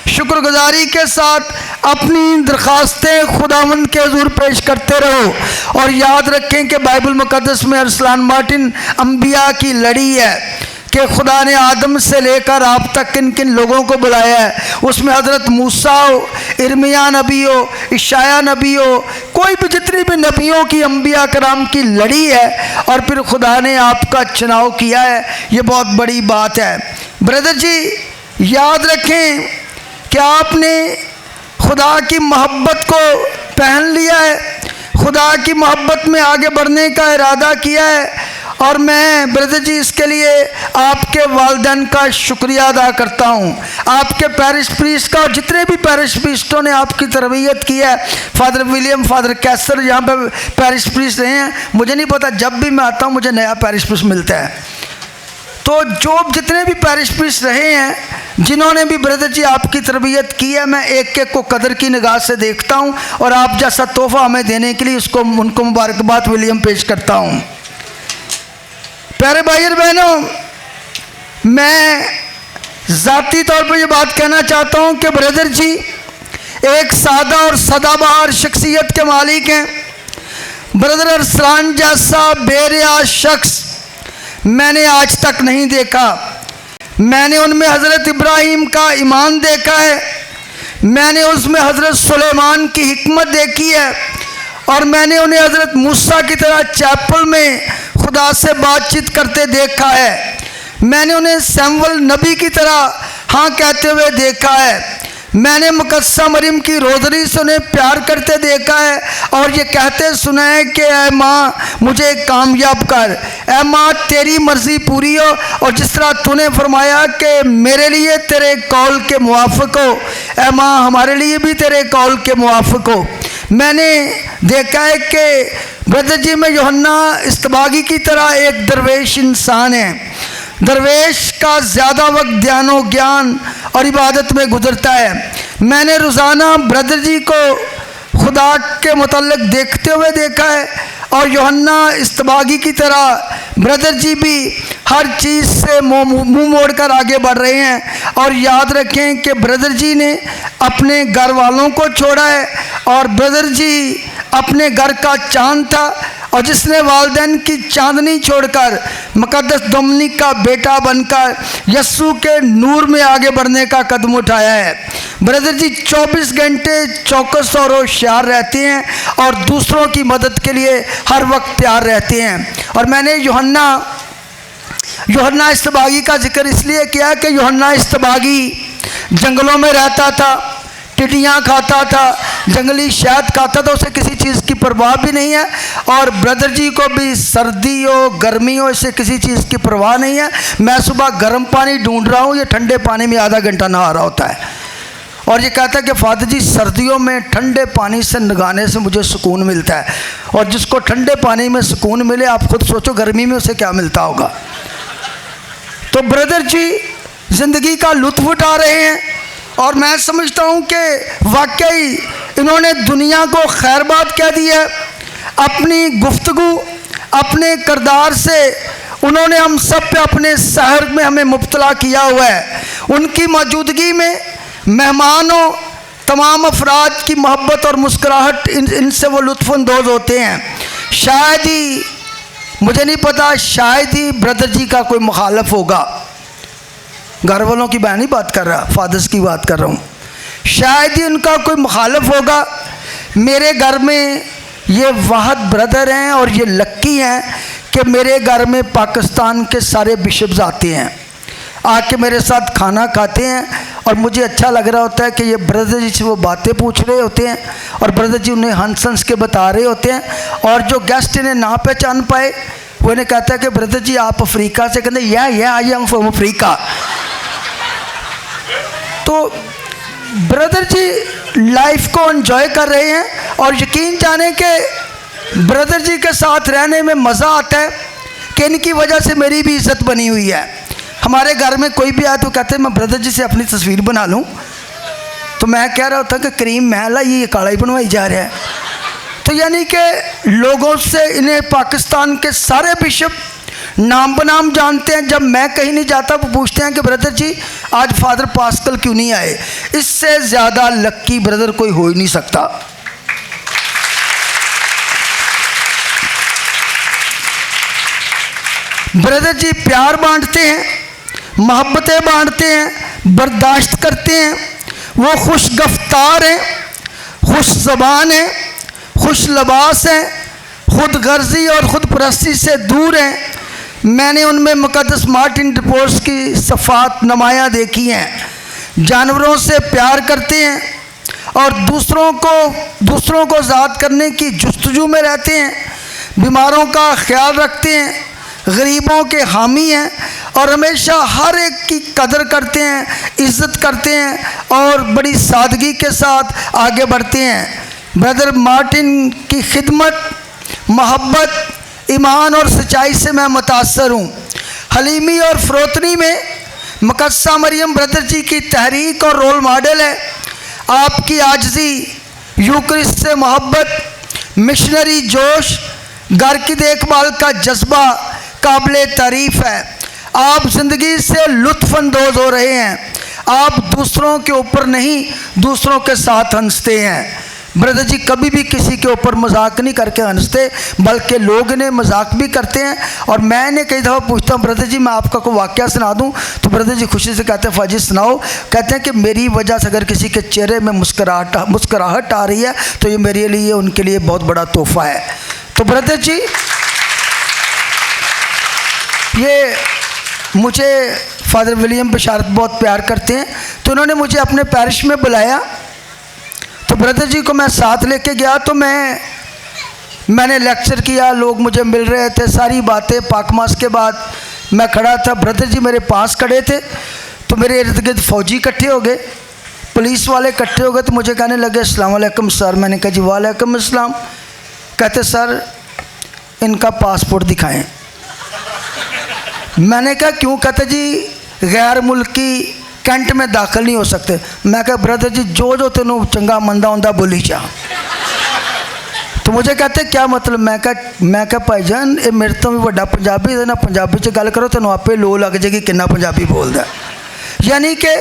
शुक्रगुजारी के साथ अपनी दरख्वास्तें खुदावंद के हुज़ूर पेश करते रहो। और याद रखें कि बाइबल मुकद्दस में अरसलान मार्टिन अंबिया की लड़ी है कि खुदा ने आदम से लेकर आप तक किन किन लोगों को बुलाया है। उसमें हज़रत मूसा हो, इर्मिया नबी हो, इशाया नबी हो, कोई भी जितनी भी नबियों की अंबिया कराम की लड़ी है और फिर खुदा ने आपका चुनाव किया है। ये बहुत बड़ी बात है। ब्रदर जी याद रखें कि आपने खुदा की मोहब्बत को पहन लिया है, खुदा की मोहब्बत में आगे बढ़ने का इरादा किया है। और मैं ब्रदर जी इसके लिए आपके वालिदैन का शुक्रिया अदा करता हूँ, आपके पैरिश प्रीस्ट का, और जितने भी पैरिश प्रीस्टों ने आपकी तरबियत की है। फादर विलियम, फादर कैसर यहाँ पे पैरिश प्रीस्ट रहे हैं। मुझे नहीं पता, जब भी मैं आता हूँ मुझे नया पैरिश प्रीस्ट मिलता है। तो जो जितने भी पैरिश प्रीस्ट रहे हैं, जिन्होंने भी ब्रदर जी आपकी तरबियत की है, मैं एक एक को कदर की निगाह से देखता हूँ और आप जैसा तोहफ़ा हमें देने के लिए उनको मुबारकबाद विलियम पेश करता हूँ। प्यारे भाई और बहनों, मैं ज़ाती तौर पर यह बात कहना चाहता हूँ कि ब्रदर जी एक सादा और सदाबहार शख्सियत के मालिक हैं। ब्रदर अरसलान जैसा बेरिया शख्स मैंने आज तक नहीं देखा। मैंने उनमें हज़रत इब्राहीम का ईमान देखा है, मैंने उसमें हज़रत सुलेमान की हिकमत देखी है, और मैंने उन्हें हज़रत मूसा की तरह चैपल में खुदा से बातचीत करते देखा है। मैंने उन्हें सैमुअल नबी की तरह हाँ कहते हुए देखा है। मैंने मुकद्दसा मरियम की रोज़री से उन्हें प्यार करते देखा है और ये कहते सुना है कि ऐ माँ मुझे कामयाब कर, ऐ माँ तेरी मर्ज़ी पूरी हो, और जिस तरह तूने फरमाया कि मेरे लिए तेरे कौल के मुवाफ़िक हो, ऐ माँ हमारे लिए भी तेरे कौल के मुवाफ़िक हो। मैंने देखा है कि ब्रदर जी में यूहन्ना इस्तबागी की तरह एक दरवेश इंसान है। दरवेश का ज़्यादा वक्त ध्यानो ज्ञान और इबादत में गुजरता है। मैंने रोज़ाना ब्रदर जी को खुदा के मुतल्लिक़ देखते हुए देखा है, और यूहन्ना इस्तबागी की तरह ब्रदर जी भी हर चीज़ से मुँह मोड़कर आगे बढ़ रहे हैं। और याद रखें कि ब्रदर जी ने अपने घर वालों को छोड़ा है, और ब्रदर जी अपने घर का चांद था, और जिसने वालिदैन की चांदनी छोड़कर मुकद्दस डोमिनिक का बेटा बनकर यस्सु के नूर में आगे बढ़ने का कदम उठाया है। ब्रदर जी 24 घंटे चौकस और होशियार रहते हैं और दूसरों की मदद के लिए हर वक्त तैयार रहते हैं। और मैंने यूहन्ना इस्तबागी का जिक्र इसलिए किया कि यूहन्ना इस्तबागी जंगलों में रहता था, टिड्डियाँ खाता था, जंगली शहद खाता था, उसे किसी चीज़ की परवाह भी नहीं है। और ब्रदर जी को भी सर्दी हो गर्मी हो इससे किसी चीज़ की परवाह नहीं है। मैं सुबह गर्म पानी ढूंढ रहा हूँ, ये ठंडे पानी में आधा घंटा नहा रहा होता है, और ये कहता है कि फादर जी सर्दियों में ठंडे पानी से नहाने से मुझे सुकून मिलता है। और जिसको ठंडे पानी में सुकून मिले, आप खुद सोचो गर्मी में उसे क्या मिलता होगा। तो ब्रदर जी ज़िंदगी का लुत्फ़ उठा रहे हैं, और मैं समझता हूँ कि वाकई इन्होंने दुनिया को खैरबाद कह दी है। अपनी गुफ्तगू अपने किरदार से उन्होंने हम सब पे अपने सहर में हमें मुब्तला किया हुआ है। उनकी मौजूदगी में मेहमानों तमाम अफराद की मोहब्बत और मुस्कुराहट इनसे वो लुत्फ़अंदोज़ होते हैं। शायद ही, मुझे नहीं पता, शायद ही ब्रदर जी का कोई मुखालफ होगा। घर वालों की मैं नहीं बात कर रहा, फादर्स की बात कर रहा हूँ। शायद ही उनका कोई मुखालफ होगा। मेरे घर में ये वाहद ब्रदर हैं और ये लक्की हैं कि मेरे घर में पाकिस्तान के सारे बिशप्स आते हैं, आके मेरे साथ खाना खाते हैं और मुझे अच्छा लग रहा होता है कि ये ब्रदर जी से वो बातें पूछ रहे होते हैं और ब्रदर जी उन्हें हंस हंस के बता रहे होते हैं। और जो गेस्ट इन्हें ना पहचान पाए वो इन्हें कहता है कि ब्रदर जी आप अफ्रीका से, कहते या आई एम फ्रॉम अफ्रीका। तो ब्रदर जी लाइफ को एंजॉय कर रहे हैं और यकीन जाने के ब्रदर जी के साथ रहने में मज़ा आता है कि इनकी वजह से मेरी भी इज़्ज़त बनी हुई है। हमारे घर में कोई भी आए तो कहते हैं मैं ब्रदर जी से अपनी तस्वीर बना लूँ, तो मैं कह रहा होता कि करीम महल ये काला ही बनवाई जा रहा है। तो यानी कि लोगों से इन्हें पाकिस्तान के सारे बिशप नाम बनाम जानते हैं। जब मैं कहीं नहीं जाता वो पूछते हैं कि ब्रदर जी आज फादर पास्कल क्यों नहीं आए। इससे ज़्यादा लक्की ब्रदर कोई हो ही नहीं सकता। ब्रदर जी प्यार बांटते हैं, मोहब्बतें बांटते हैं, बर्दाश्त करते हैं। वो खुश गफ्तार हैं, खुश ज़बान हैं, खुश लबास हैं, खुद गर्जी और ख़ुद परस्ती से दूर हैं। मैंने उनमें मुक़द्दस मार्टिन डिपोर्स की सफ़ात नुमायाँ देखी हैं। जानवरों से प्यार करते हैं और दूसरों को ज़ात करने की जुस्तजू में रहते हैं। बीमारों का ख्याल रखते हैं, गरीबों के हामी हैं और हमेशा हर एक की कदर करते हैं, इज़्ज़त करते हैं और बड़ी सादगी के साथ आगे बढ़ते हैं। ब्रदर मार्टिन की खिदमत, मोहब्बत, ईमान और सच्चाई से मैं मुतासर हूँ। हलीमी और फ़रोतनी में मुकद्दसा मरियम ब्रदर जी की तहरीक और रोल मॉडल है। आपकी आजिज़ी, यूक्रिस्ट से मोहब्बत, मिशनरी जोश, घर की देखभाल का जज्बा काबिले तारीफ़ है। आप ज़िंदगी से लुत्फ़अंदोज़ हो रहे हैं। आप दूसरों के ऊपर नहीं, दूसरों के साथ हंसते हैं। ब्रदर जी कभी भी किसी के ऊपर मजाक नहीं करके हंसते, बल्कि लोग इन्हें मजाक भी करते हैं। और मैंने कई दफ़ा पूछता हूँ ब्रदर जी मैं आपका कोई वाक़या सुना दूँ, तो ब्रदर जी खुशी से कहते हैं फ़ाजी सुनाओ। कहते हैं कि मेरी वजह से अगर किसी के चेहरे में मुस्कुराहट आ रही है तो ये मेरे लिए, उनके लिए बहुत बड़ा तोहफ़ा है। तो ब्रदर जी ये मुझे फ़ादर विलियम बिशारत बहुत प्यार करते हैं, तो उन्होंने मुझे अपने पैरिश में बुलाया। तो ब्रदर जी को मैं साथ लेके गया, तो मैंने लेक्चर किया, लोग मुझे मिल रहे थे, सारी बातें। पाकमास के बाद मैं खड़ा था, ब्रदर जी मेरे पास खड़े थे, तो मेरे इर्द गिर्द फ़ौजी इकट्ठे हो गए, पुलिस वाले इकट्ठे हो गए। तो मुझे कहने लगे अस्सलाम वालेकुम सर। मैंने कहा जी वालेकुम अस्सलाम। कहते सर इनका पासपोर्ट दिखाएं। मैंने कहा क्यों? कहते जी गैर मुल्की कैंट में दाखिल नहीं हो सकते। मैं कहा ब्रदर जी जो तेनों चंगा मंदा होंदा बोली जा। तो मुझे कहते क्या मतलब? मैं कहा भाईजान ये मेरे तो भी बड़ा पंजाबी है ना, पंजाबी च गल करो तेनों आपे लो लग जाएगी कितना पंजाबी बोलता है। यानी कि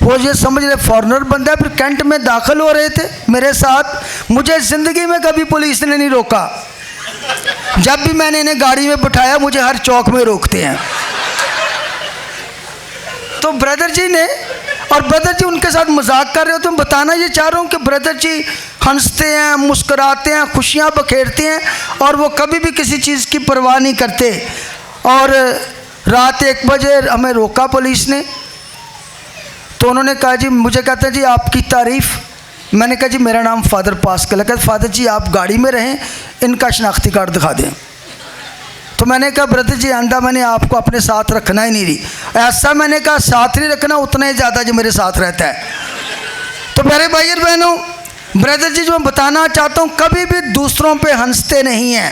वो ये समझ रहे फॉरनर बंदा। फिर कैंट में दाखिल हो रहे थे मेरे साथ। मुझे ज़िंदगी में कभी पुलिस ने नहीं रोका। जब भी मैंने इन्हें गाड़ी में बिठाया मुझे हर चौक में रोकते हैं। तो ब्रदर जी ने, और ब्रदर जी उनके साथ मजाक कर रहे हो, तो मैं बताना ये चाह रहा हूँ कि ब्रदर जी हंसते हैं, मुस्कुराते हैं, खुशियाँ बखेरते हैं और वो कभी भी किसी चीज़ की परवाह नहीं करते। और रात 1 बजे हमें रोका पुलिस ने, तो उन्होंने कहा जी, मुझे कहते हैं जी आपकी तारीफ़। मैंने कहा जी मेरा नाम फ़ादर पास्कल है। कहते फ़ादर जी आप गाड़ी में रहें, इनका शनाख्ती कार्ड दिखा दें। तो मैंने कहा ब्रदर जी आंदा मैंने आपको अपने साथ रखना ही नहीं रही। ऐसा मैंने कहा साथ नहीं रखना, उतना ही ज़्यादा जो मेरे साथ रहता है। तो मेरे भाई और बहनों, ब्रदर जी जो मैं बताना चाहता हूँ, कभी भी दूसरों पे हंसते नहीं हैं,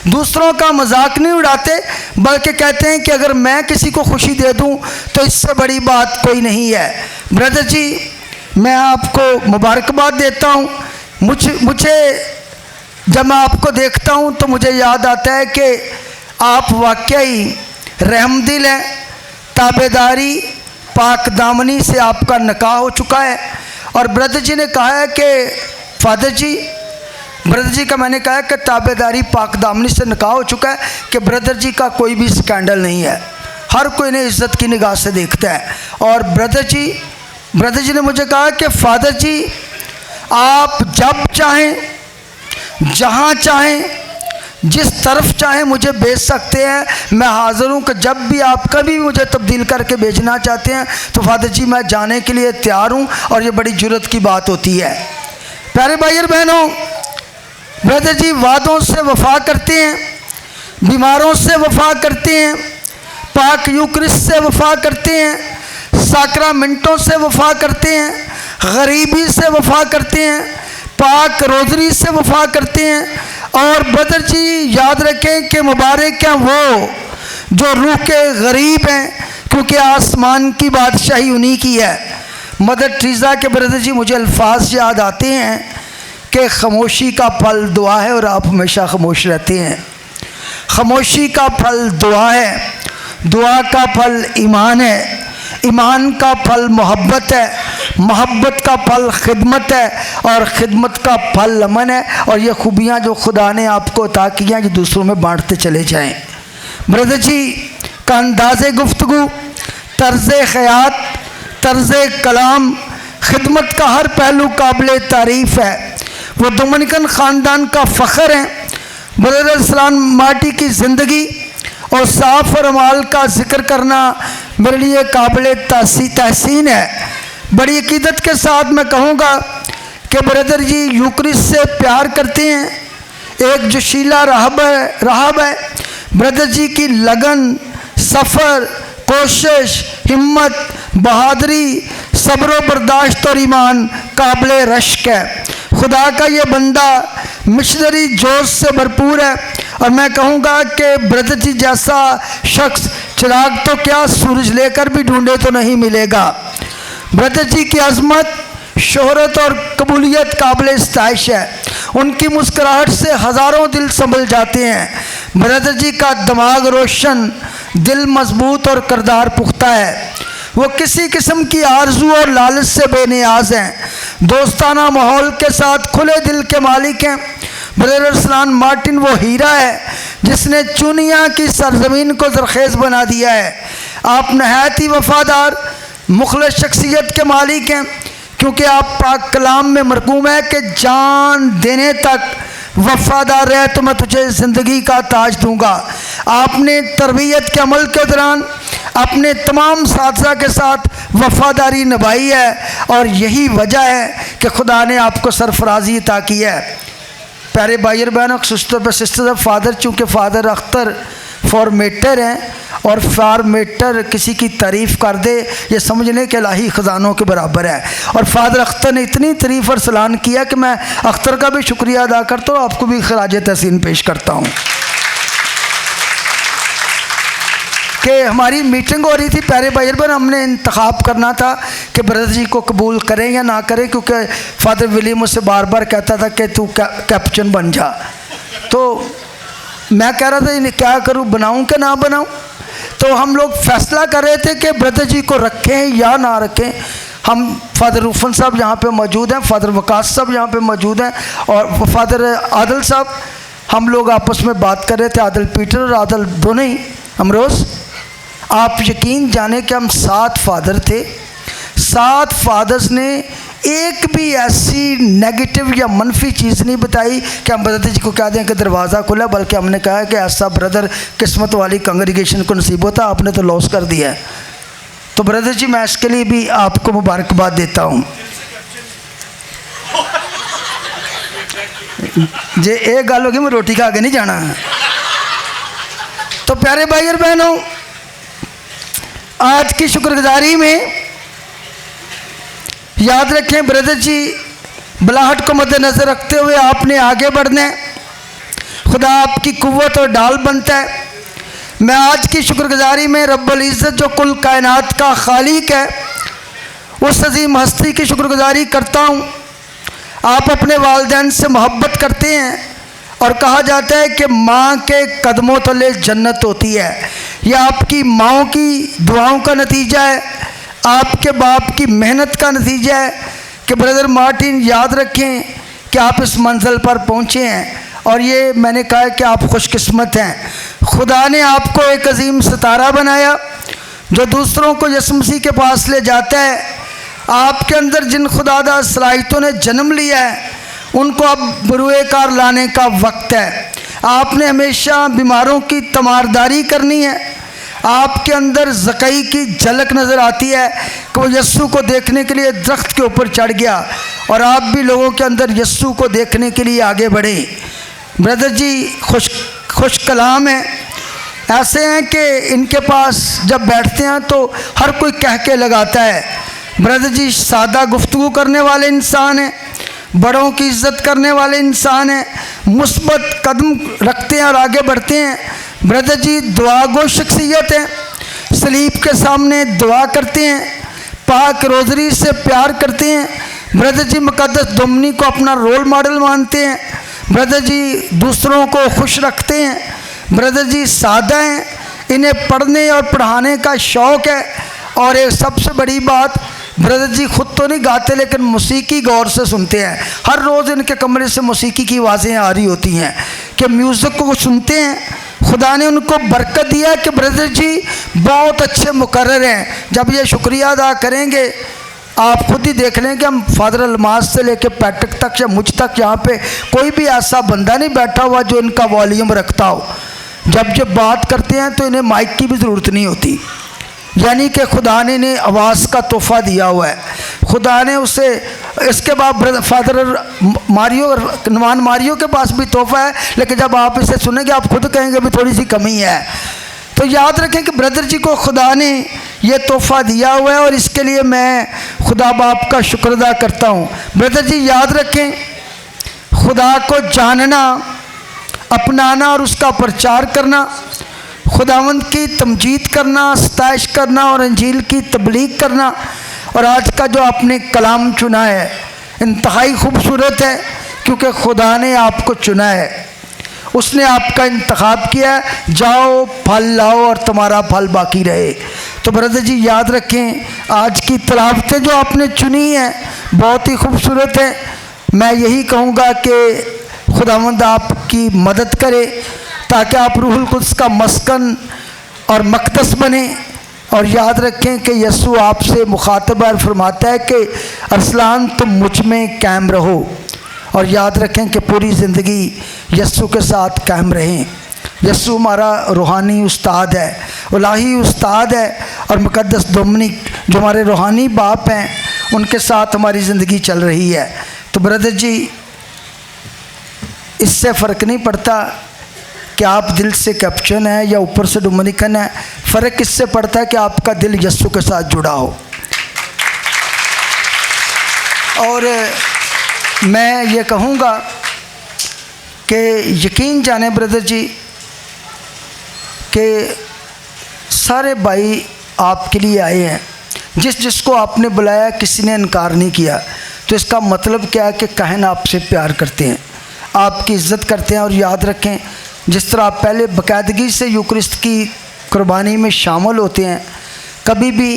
दूसरों का मजाक नहीं उड़ाते, बल्कि कहते हैं कि अगर मैं किसी को खुशी दे दूँ तो इससे बड़ी बात कोई नहीं है। ब्रदर जी मैं आपको मुबारकबाद देता हूँ। मुझे जब मैं आपको देखता हूँ तो मुझे याद आता है कि आप वाकई रहमदिल हैं, ताबेदारी, पाक दामनी से आपका निकाह हो चुका है और ब्रदर जी ने कहा है कि फादर जी, ब्रदर जी का मैंने कहा कि ताबेदारी पाक दामनी से निकाह हो चुका है कि ब्रदर जी का कोई भी स्कैंडल नहीं है, हर कोई इन्हें इज़्ज़त की निगाह से देखता है। और ब्रदर जी ने मुझे कहा कि फादर जी आप जब चाहें, जहाँ चाहें, जिस तरफ चाहें मुझे भेज सकते हैं, मैं हाज़िर हूँ कि जब भी आप कभी भी मुझे तब्दील करके भेजना चाहते हैं तो फादर जी मैं जाने के लिए तैयार हूँ। और ये बड़ी जुर्रत की बात होती है। प्यारे भाई और बहनों, ब्रदर जी वादों से वफा करते हैं, बीमारों से वफा करते हैं, पाक यूक्रिस्ट से वफा करते हैं, साक्रामेंटों से वफा करते हैं, गरीबी से वफा करते हैं, पाक रोज़री से वफा करते हैं। और ब्रदर जी याद रखें कि मुबारक हैं वो जो रूह के गरीब हैं, क्योंकि आसमान की बादशाही उन्हीं की है। मदर टेरेसा के ब्रदर जी मुझे अल्फाज याद आते हैं कि खामोशी का फल दुआ है और आप हमेशा खामोश रहते हैं। खामोशी का फल दुआ है, दुआ का फल ईमान है, ईमान का फल मोहब्बत है, मोहब्बत का फल खिदमत है और ख़िदमत का फल अमन है। और ये खूबियाँ जो खुदा ने आपको अता की हैं, जो दूसरों में बांटते चले जाएं। ब्रदर जी का अंदाज़े गुफ्तगू, तर्ज़ ख़यात, तर्ज़ कलाम, खिदमत का हर पहलू काबिल तारीफ़ है। वो डोमिनिकन ख़ानदान का फ़ख्र हैं। ब्रदर सलान मार्टी की ज़िंदगी और साफ़ और अमाल का जिक्र करना मेरे लिए काबिल तहसीन है। बड़ी अकीदत के साथ मैं कहूँगा कि ब्रदर जी यूक्रिस्ट से प्यार करते हैं, एक जोशीला राहब है। ब्रदर जी की लगन, सफ़र, कोशिश, हिम्मत, बहादुरी, सब्र बर्दाश्त और ईमान काबिल रश्क है। खुदा का ये बंदा मिशनरी जोश से भरपूर है। और मैं कहूँगा कि ब्रदर जी जैसा शख्स चिराग तो क्या सूरज लेकर भी ढूंढे तो नहीं मिलेगा। ब्रदर जी की अज़मत, शोहरत और कबूलियत काबिल इस्ताइश है। उनकी मुस्कुराहट से हज़ारों दिल संभल जाते हैं। ब्रदर जी का दिमाग रोशन, दिल मजबूत और किरदार पुख्ता है। वो किसी किस्म की आरजू और लालच से बेनियाज हैं। दोस्ताना माहौल के साथ खुले दिल के मालिक हैं। ब्रदर सलान मार्टिन वो हीरा है जिसने चुनिया की सरजमीन को जरखेज़ बना दिया है। आप नहायत ही वफ़ादार मुखलिस शख्सियत के मालिक हैं, क्योंकि आप पाक कलाम में मरकूम है कि जान देने तक वफ़ादार रहे तो मैं तुझे ज़िंदगी का ताज दूँगा। आपने तरबियत के अमल के दौरान अपने तमाम साथियों के साथ वफ़ादारी निभाई है और यही वजह है कि खुदा ने आपको सरफराजी अता की है। प्यारे भाई और बहनों, सिस्टर पर सिस्टर फादर, चूँकि फ़ादर अख्तर फॉर्मेटर हैं और फॉर्मेटर किसी की तारीफ़ कर दे ये समझने के इलाही ख़जानों के बराबर है। और फादर अख्तर ने इतनी तारीफ़ और सलान किया कि मैं अख्तर का भी शुक्रिया अदा करता हूँ, आपको भी खराज तहसीन पेश करता हूँ। कि हमारी मीटिंग हो रही थी प्यारे भाई बहन, हमने इंतखाब करना था कि ब्रदर जी को कबूल करें या ना करें, क्योंकि फादर विलियम मुझसे बार बार कहता था कि तू कैप्टन बन जा। तो मैं कह रहा था इन्हें क्या करूं, बनाऊं कि ना बनाऊं। तो हम लोग फैसला कर रहे थे कि ब्रदर जी को रखें या ना रखें। हम फादर रूफन साहब यहाँ पे मौजूद हैं, फादर वकास साहब यहाँ पे मौजूद हैं और फादर आदल साहब, हम लोग आपस में बात कर रहे थे, आदल पीटर और आदल दोनों ही अमरोज़। आप यकीन जाने कि हम 7 फादर थे, 7 फादर्स ने एक भी ऐसी नेगेटिव या मनफी चीज़ नहीं बताई कि हम ब्रदर जी को कह दें कि दरवाज़ा खुला, बल्कि हमने कहा कि ऐसा ब्रदर किस्मत वाली कांग्रीगेशन को नसीब होता, आपने तो लॉस कर दिया है। तो ब्रदर जी मैं इसके लिए भी आपको मुबारकबाद देता हूँ। जे एक गल होगी, मैं रोटी खा के नहीं जाना। तो प्यारे भाई और बहनों, आज की शुक्रगुजारी में याद रखें ब्रदर जी बुलाहट को मद्देनज़र रखते हुए आपने आगे बढ़ना है। खुदा आपकी कुव्वत और ढाल बनता है। मैं आज की शुक्रगुजारी में रब्बुल इज़्ज़त जो कुल कायनात का खालिक है, उस अजीम हस्ती की शुक्रगुजारी करता हूँ। आप अपने वालिदैन से मोहब्बत करते हैं और कहा जाता है कि माँ के कदमों तले जन्नत होती है। यह आपकी माँओं की दुआओं का नतीजा है, आपके बाप की मेहनत का नतीजा है कि ब्रदर मार्टिन याद रखें कि आप इस मंजिल पर पहुँचे हैं, और ये मैंने कहा कि आप खुशकिस्मत हैं। खुदा ने आपको एक अजीम सितारा बनाया जो दूसरों को यीशु मसीह के पास ले जाता है। आपके अंदर जिन खुदादा सलाहियतों ने जन्म लिया है उनको अब बरूए कार लाने का वक्त है। आपने हमेशा बीमारों की तमारदारी करनी है। आपके अंदर ज़कई की झलक नज़र आती है कि वो यस्सु को देखने के लिए दरख्त के ऊपर चढ़ गया, और आप भी लोगों के अंदर यस्सु को देखने के लिए आगे बढ़े। ब्रदर जी खुश कलाम है, ऐसे हैं कि इनके पास जब बैठते हैं तो हर कोई कह के लगाता है। ब्रदर जी सादा गुफ्तगू करने वाले इंसान हैं, बड़ों की इज्जत करने वाले इंसान हैं, मुस्बत कदम रखते हैं और आगे बढ़ते हैं। ब्रदर जी दुआगो शख्सियत हैं, सलीब के सामने दुआ करते हैं, पाक रोज़री से प्यार करते हैं। ब्रदर जी मुकद्दस दुमनी को अपना रोल मॉडल मानते हैं। ब्रदर जी दूसरों को खुश रखते हैं। ब्रदर जी सादा हैं, इन्हें पढ़ने और पढ़ाने का शौक़ है। और एक सबसे बड़ी बात, ब्रदर जी खुद तो नहीं गाते लेकिन मौसीकी गौर से सुनते हैं। हर रोज़ इनके कमरे से मौसीकी की आवाज़ें आ रही होती हैं कि म्यूज़िक को सुनते हैं। खुदा ने उनको बरकत दिया कि ब्रदर जी बहुत अच्छे मुकर्रर हैं। जब ये शुक्रिया अदा करेंगे आप खुद ही देख लें कि हम फादर अलमाज से लेकर पैटक तक या मुझ तक यहाँ पे कोई भी ऐसा बंदा नहीं बैठा हुआ जो इनका वॉल्यूम रखता हो। जब बात करते हैं तो इन्हें माइक की भी ज़रूरत नहीं होती, यानी कि खुदा ने इन्हें आवाज़ का तोहफ़ा दिया हुआ है। खुदा ने उसे, इसके बाद फादर मारियो नुमान मारियो के पास भी तोहफ़ा है, लेकिन जब आप इसे सुनेंगे आप खुद कहेंगे भी थोड़ी सी कमी है। तो याद रखें कि ब्रदर जी को खुदा ने ये तोहफ़ा दिया हुआ है और इसके लिए मैं खुदा बाप का शुक्र अदा करता हूँ। ब्रदर जी याद रखें, खुदा को जानना, अपनाना और उसका प्रचार करना, खुदावंद की तमजीद करना, सताइश करना और अंजील की तबलीग करना, और आज का जो आपने कलाम चुना है इंतहाई खूबसूरत है, क्योंकि खुदा ने आपको चुना है, उसने आपका इंतखाब किया है। जाओ फल लाओ और तुम्हारा फल बाकी रहे। तो ब्रदर जी याद रखें, आज की तलावतें जो आपने चुनी हैं बहुत ही खूबसूरत है। मैं यही कहूँगा कि खुदावंद आपकी मदद करे ताकि आप रूहुल कुद्स का मस्कन और मकदस बने। और याद रखें कि यस्सु आपसे मुखातब और फरमाता है कि अरसलान तुम मुझ में कायम रहो, और याद रखें कि पूरी ज़िंदगी यस्सु के साथ कायम रहें। यस्सु हमारा रूहानी उस्ताद है, इलाही उस्ताद है, और मुकद्दस डोमिनिक जो हमारे रूहानी बाप हैं उनके साथ हमारी ज़िंदगी चल रही है। तो ब्रदर जी इससे फ़र्क नहीं पड़ता कि आप दिल से कैप्चन है या ऊपर से डोमिनिकन है, फ़र्क इससे पड़ता है कि आपका दिल यस्सु के साथ जुड़ा हो। और मैं ये कहूँगा कि यकीन जाने ब्रदर जी कि सारे भाई आपके लिए आए हैं, जिसको आपने बुलाया किसी ने इनकार नहीं किया। तो इसका मतलब क्या है कि कहन आपसे प्यार करते हैं, आपकी इज़्ज़त करते हैं। और याद रखें, जिस तरह आप पहले बाकायदगी से यूक्रिस्त की कुर्बानी में शामिल होते हैं, कभी भी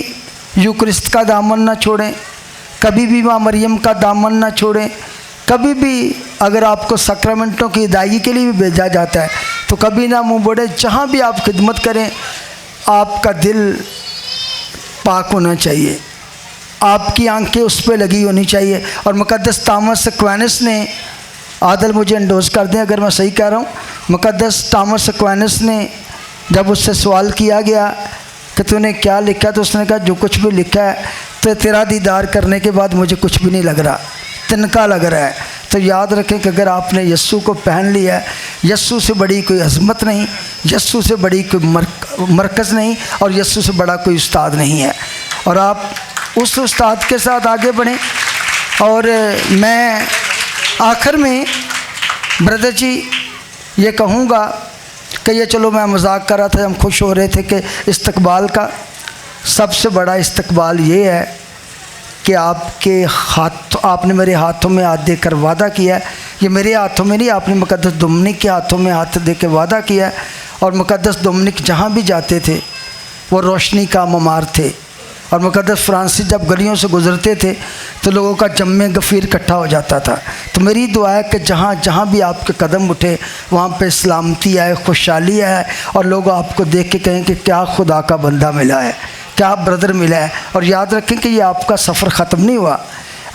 यूक्रिस्त का दामन ना छोड़ें, कभी भी माँ मरियम का दामन ना छोड़ें। कभी भी अगर आपको सक्रमेंटों की अदायगी के लिए भी भेजा जाता है तो कभी ना मुँह मोड़े। जहाँ भी आप खिदमत करें आपका दिल पाक होना चाहिए, आपकी आंखें उस पर लगी होनी चाहिए। और मुकद्दस थॉमस एक्विनास ने, आदल मुझे एंडोज कर दें अगर मैं सही कह रहा हूँ, मुकद्दस थॉमस एक्विनास ने जब उससे सवाल किया गया कि तूने क्या लिखा, तो उसने कहा जो कुछ भी लिखा है तो तेरा दीदार करने के बाद मुझे कुछ भी नहीं लग रहा, तिनका लग रहा है। तो याद रखें कि अगर आपने यस्सु को पहन लिया है, यस्सु से बड़ी कोई अज़मत नहीं, यस्सु से बड़ी कोई मरकज़ नहीं, और यस्सु से बड़ा कोई उस्ताद नहीं है। और आप उस उस्ताद के साथ आगे बढ़ें। और मैं आखिर में ब्रदर जी ये कहूँगा कि ये चलो मैं मजाक कर रहा था, हम खुश हो रहे थे कि इस्तकबाल का सबसे बड़ा इस्तकबाल ये है कि आपके हाथ, आपने मेरे हाथों में हाथ देकर वादा किया है। ये मेरे हाथों में नहीं, आपने मुकद्दस डोमिनिक के हाथों में हाथ दे के वादा किया है। और मुकद्दस डोमिनिक जहाँ भी जाते थे वो रोशनी का ममार थे। और मुकद्दस फ्रांसिस जब गलियों से गुज़रते थे तो लोगों का जम्मे गफ़ीर इकट्ठा हो जाता था। तो मेरी दुआ है कि जहाँ जहाँ भी आपके कदम उठे वहाँ पे सलामती आए, खुशहाली आए और लोग आपको देख के कहें कि क्या खुदा का बंदा मिला है, क्या ब्रदर मिला है। और याद रखें कि ये आपका सफ़र ख़त्म नहीं हुआ।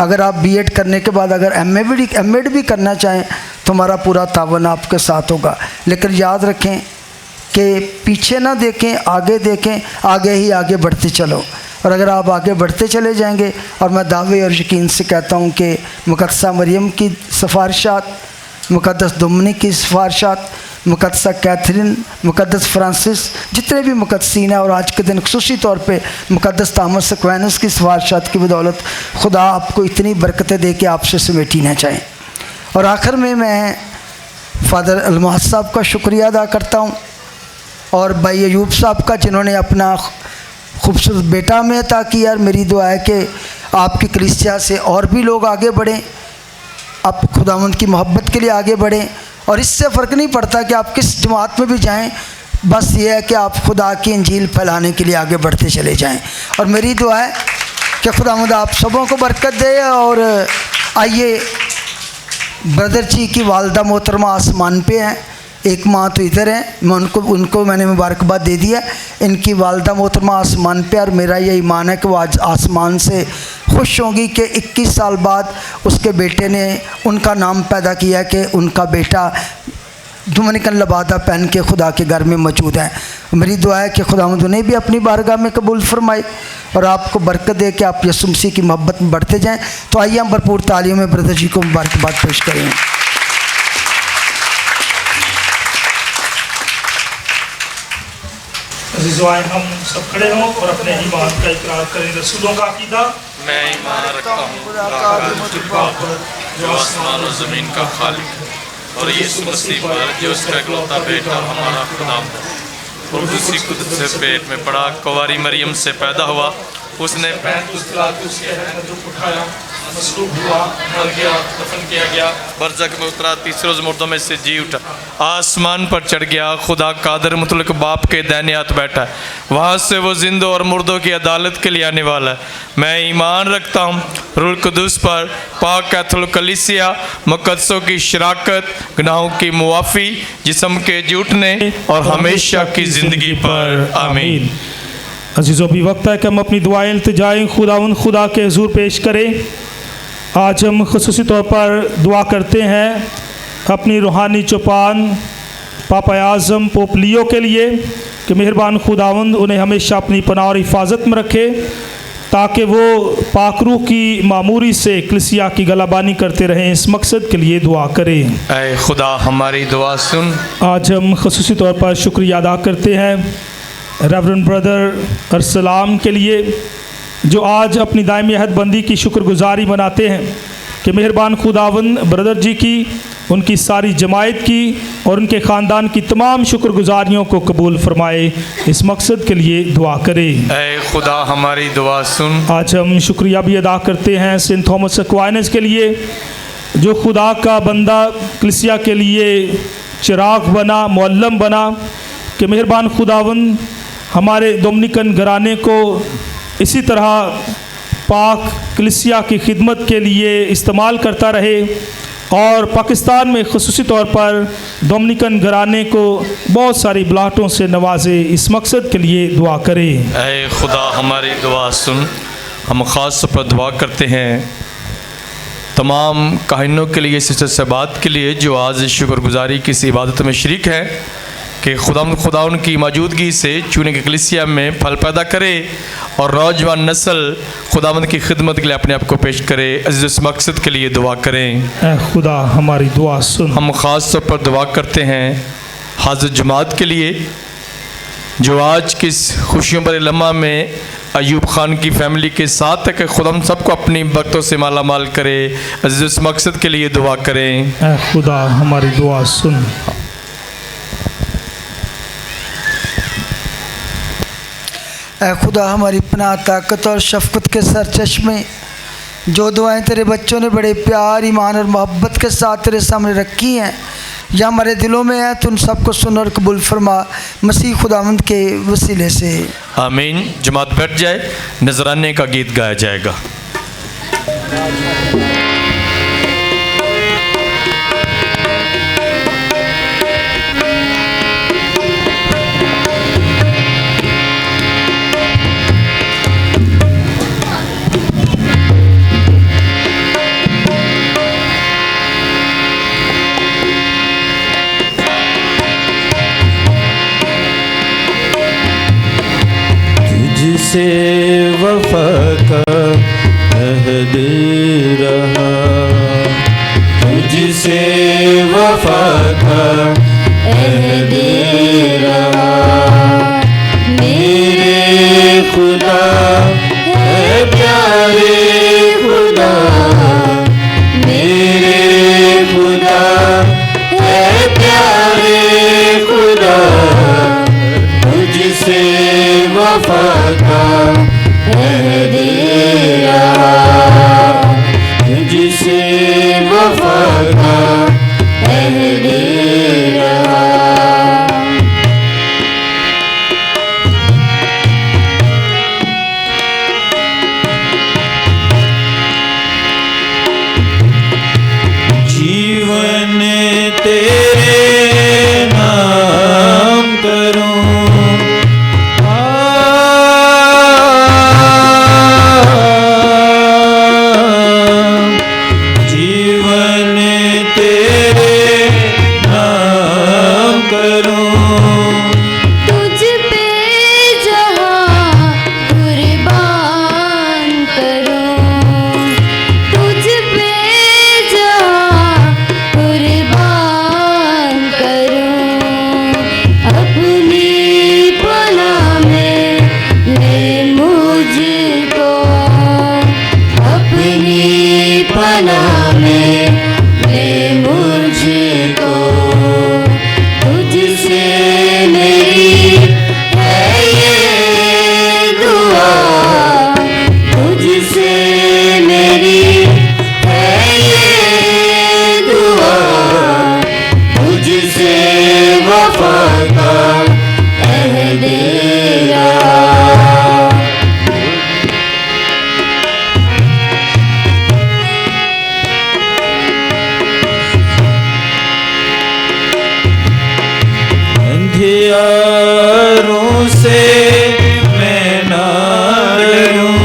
अगर आप बीएड करने के बाद अगर एमएड भी करना चाहें तो हमारा पूरा तावन आपके साथ होगा। लेकिन याद रखें कि पीछे ना देखें, आगे देखें, आगे ही आगे बढ़ते चलो। और अगर आप आगे बढ़ते चले जाएंगे, और मैं दावे और यकीन से कहता हूँ कि मुक़द्दसा मरियम की सिफारिशात, मुक़द्दस डोमिनिक की सिफारिशात, मुक़द्दसा कैथरीन, मुक़द्दस फ्रांसिस, जितने भी मुक़द्दसीन हैं, और आज के दिन ख़ुसूसी तौर पे मुक़द्दस थॉमस एक्विनास की सिफारिशात की बदौलत खुदा आपको इतनी बरकतें दे के आपसे समेटी ना चाहें। और आखिर में मैं फ़ादर अलमास साहब का शुक्रिया अदा करता हूँ और भाई अयूब साहब का, जिन्होंने अपना खूबसूरत बेटा में अता किया। मेरी दुआ है कि आपकी कलीसिया से और भी लोग आगे बढ़ें, आप खुदावंद की मोहब्बत के लिए आगे बढ़ें। और इससे फ़र्क नहीं पड़ता कि आप किस जमात में भी जाएं, बस ये है कि आप खुदा की इंजील फैलाने के लिए आगे बढ़ते चले जाएं। और मेरी दुआ है कि खुदावंद आप सबों को बरकत दे। और आइए, ब्रदर जी की वालदा मोहतरमा आसमान पे हैं, एक माँ तो इधर है, मैं उनको मैंने मुबारकबाद दे दिया। इनकी वालदा मोहतरमा आसमान पे, और मेरा ये ईमान है कि वो आज आसमान से खुश होंगी कि 21 साल बाद उसके बेटे ने उनका नाम पैदा किया कि उनका बेटा डोमिनिकन लबादा पहन के खुदा के घर में मौजूद है। मेरी दुआ है कि खुदावंद उन्हें भी अपनी बारगाह में कबूल फरमाए और आपको बरकत दे कि आप यीशु मसीह की मोहब्बत में बढ़ते जाएँ। तो आइए हम भरपूर तालियों में ब्रदर जी को मुबारकबाद पेश करें। अज़ीज़ों, हम सब खड़े हों और अपने ईमान का इकरार करें। रसूलों का अकीदा। मैं ईमान रखता हूँ जो आसमान और ज़मीन का खालिक है और यीशु मसीह पर जो उसका इकलौता बेटा हमारा खुदा और उसी कुदरत से पेट में पड़ा, कुंवारी मरियम से पैदा हुआ। उसने उठाया, मसलूब हुआ, मर गया, दफन किया गया, बरज़ख में उतरा, तीसरे रोज़ मुर्दों में से जी उठा, आसमान पर चढ़ गया, खुदा कादर मुतलक बाप के दाहिने हाथ बैठा है, वहाँ से वो जिंदों और मुर्दों की अदालत के लिए आने वाला है। मैं ईमान रखता हूँ रूह कुदूस पर, पाक कैथोलिक कलीसिया, मुक़द्दसों की शराकत, गुनाहों की मुआफ़ी, जिस्म के जूटने और हमेशा की ज़िंदगी पर। आमीन। अजीज़ों, भी वक्त है कि हम अपनी दुआएं इल्तिजाएं खुदा के हुज़ूर पेश करें। आज हम ख़ुसूसी तौर पर दुआ करते हैं अपनी रूहानी चौपान पापा आज़म पोप लियो के लिए कि मेहरबान खुदावंद उन्हें हमेशा अपनी पनाह और हिफाजत में रखे, ताकि वो पाक रूह की मामूरी से कलीसिया की गलाबानी करते रहें। इस मकसद के लिए दुआ करें। ऐ खुदा हमारी दुआ सुन। आज हम ख़ुसूसी तौर पर शुक्रिया अदा करते हैं रेवरेंड ब्रदर अरसलाम के लिए, जो आज अपनी दायमी अहदबंदी की शुक्रगुजारी मनाते हैं कि मेहरबान खुदावंद ब्रदर जी की, उनकी सारी जमायत की और उनके ख़ानदान की तमाम शुक्रगुजारियों को कबूल फरमाए। इस मकसद के लिए दुआ करें। ऐ खुदा हमारी दुआ सुन। आज हम शुक्रिया भी अदा करते हैं सेंट थॉमस एक्वाइनस के लिए, जो खुदा का बंदा कलीसिया के लिए चिराग बना, मुअल्लम बना, कि मेहरबान खुदावंद हमारे डोमिनिकन घराने को इसी तरह पाक कलीसिया की खिदमत के लिए इस्तेमाल करता रहे और पाकिस्तान में ख़ुसूसी तौर पर डोमिनिकन घराने को बहुत सारी बुलाहटों से नवाजे। इस मकसद के लिए दुआ करें। ऐ खुदा हमारी दुआ सुन। हम ख़ास तौर पर दुआ करते हैं तमाम काहिनों के लिए, सिस्टर सहबात के लिए, जो आज शुक्रगुजारी की इस इबादत में शरीक है, कि खुदा उनकी मौजूदगी से चुने की कलीसिया में फल पैदा करे और नौजवान नस्ल खुदावंद की खिदमत के लिए अपने आप को पेश करे। इस मकसद के लिए दुआ करें। ऐ खुदा हमारी दुआ सुन। हम ख़ास तौर पर दुआ करते हैं हाज़िर जमात के लिए, जो आज की खुशियों भरे लम्हा में अयूब खान की फैमिली के साथ है, कि खुदा हम सबको अपनी बरकतों से माला माल करे। इस मकसद के लिए दुआ करें। ऐ खुदा हमारी दुआ सुन। ऐ खुदा हमारी पनाह, ताकत और शफ़क़त के सरचश्मे, जो दुआएं तेरे बच्चों ने बड़े प्यार, ईमान और मोहब्बत के साथ तेरे सामने रखी हैं या हमारे दिलों में है, तो उन सबको सुन और कबूल फरमा, मसीह खुदावंद के वसीले से। आमीन। जमात बैठ जाए, नजराने का गीत गाया जाएगा। तुझसे वफा का अहद रहा, तुझसे वफा का अहद रहा। मेरे खुदा है प्यारे खुदा, मेरे खुदा है प्यारे खुदा, तुझसे वफा का अहद रहा, तुझसे वफा का अहद रहा। जीवन तेरे नाम करूं, जीवन तेरे नाम करूं। तुझ पे जहाँ कुर्बान करूं, तुझ पे जहाँ कुर्बान करूं। अपनी पनाह में ले मुझको, अपनी पनाह में ले मुझको। तुझसे मेरी है ये दुआ, तुझसे मेरी है ये दुआ, तुझसे वफा का अहद रहा। अंधियारों से मैं ना डरूं,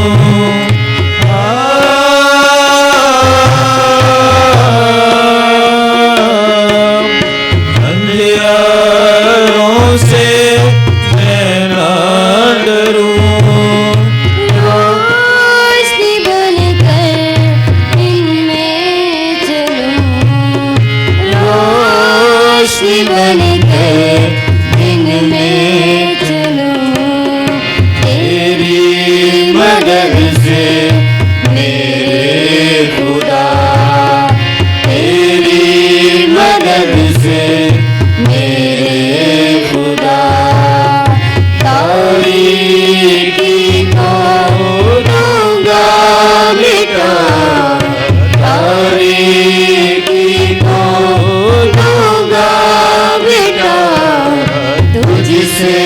अंधियारों से मैं ना डरूं। रोशनी बनकर इनमें चलूं, रोशनी बनकर इनमें चलूं। तेरी मदद से मेरे खुदा, तेरी मदद से मेरे खुदा। तारीकी को दूंगा मिटा, तारीकी को दूंगा मिटा। तुझसे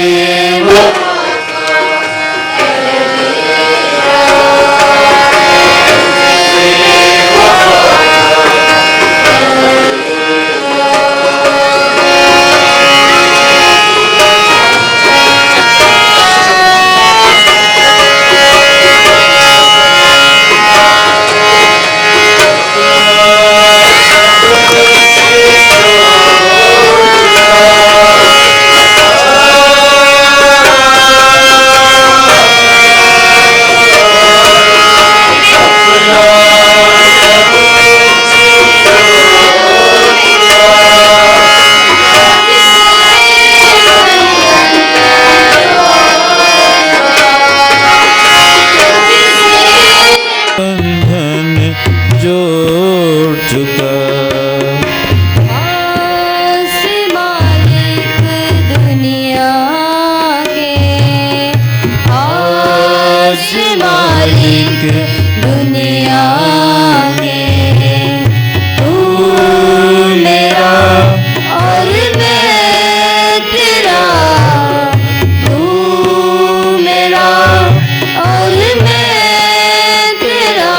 बंधन जोड़ चुका। आस मालिक दुनिया के, आस मालिक दुनिया के। तू मेरा और मैं तेरा, तू मेरा और मैं तेरा।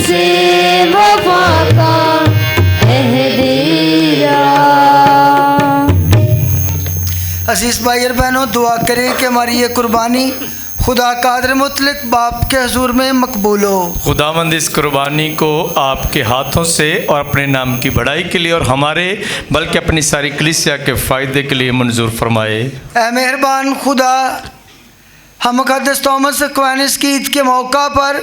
से वफा का अहदिया। अजीज़ भाई और बहनों, दुआ करें कि हमारी ये कुर्बानी खुदा कादिर मुतलक बाप के हुजूर में मकबूल हो। खुदावंद इस कुर्बानी को आपके हाथों से और अपने नाम की बढ़ाई के लिए और हमारे बल्कि अपनी सारी कलीसिया के फ़ायदे के लिए मंजूर फरमाए। ऐ मेहरबान खुदा, हम मुक़द्दस थॉमस एक्वाइनस की ईद के मौका पर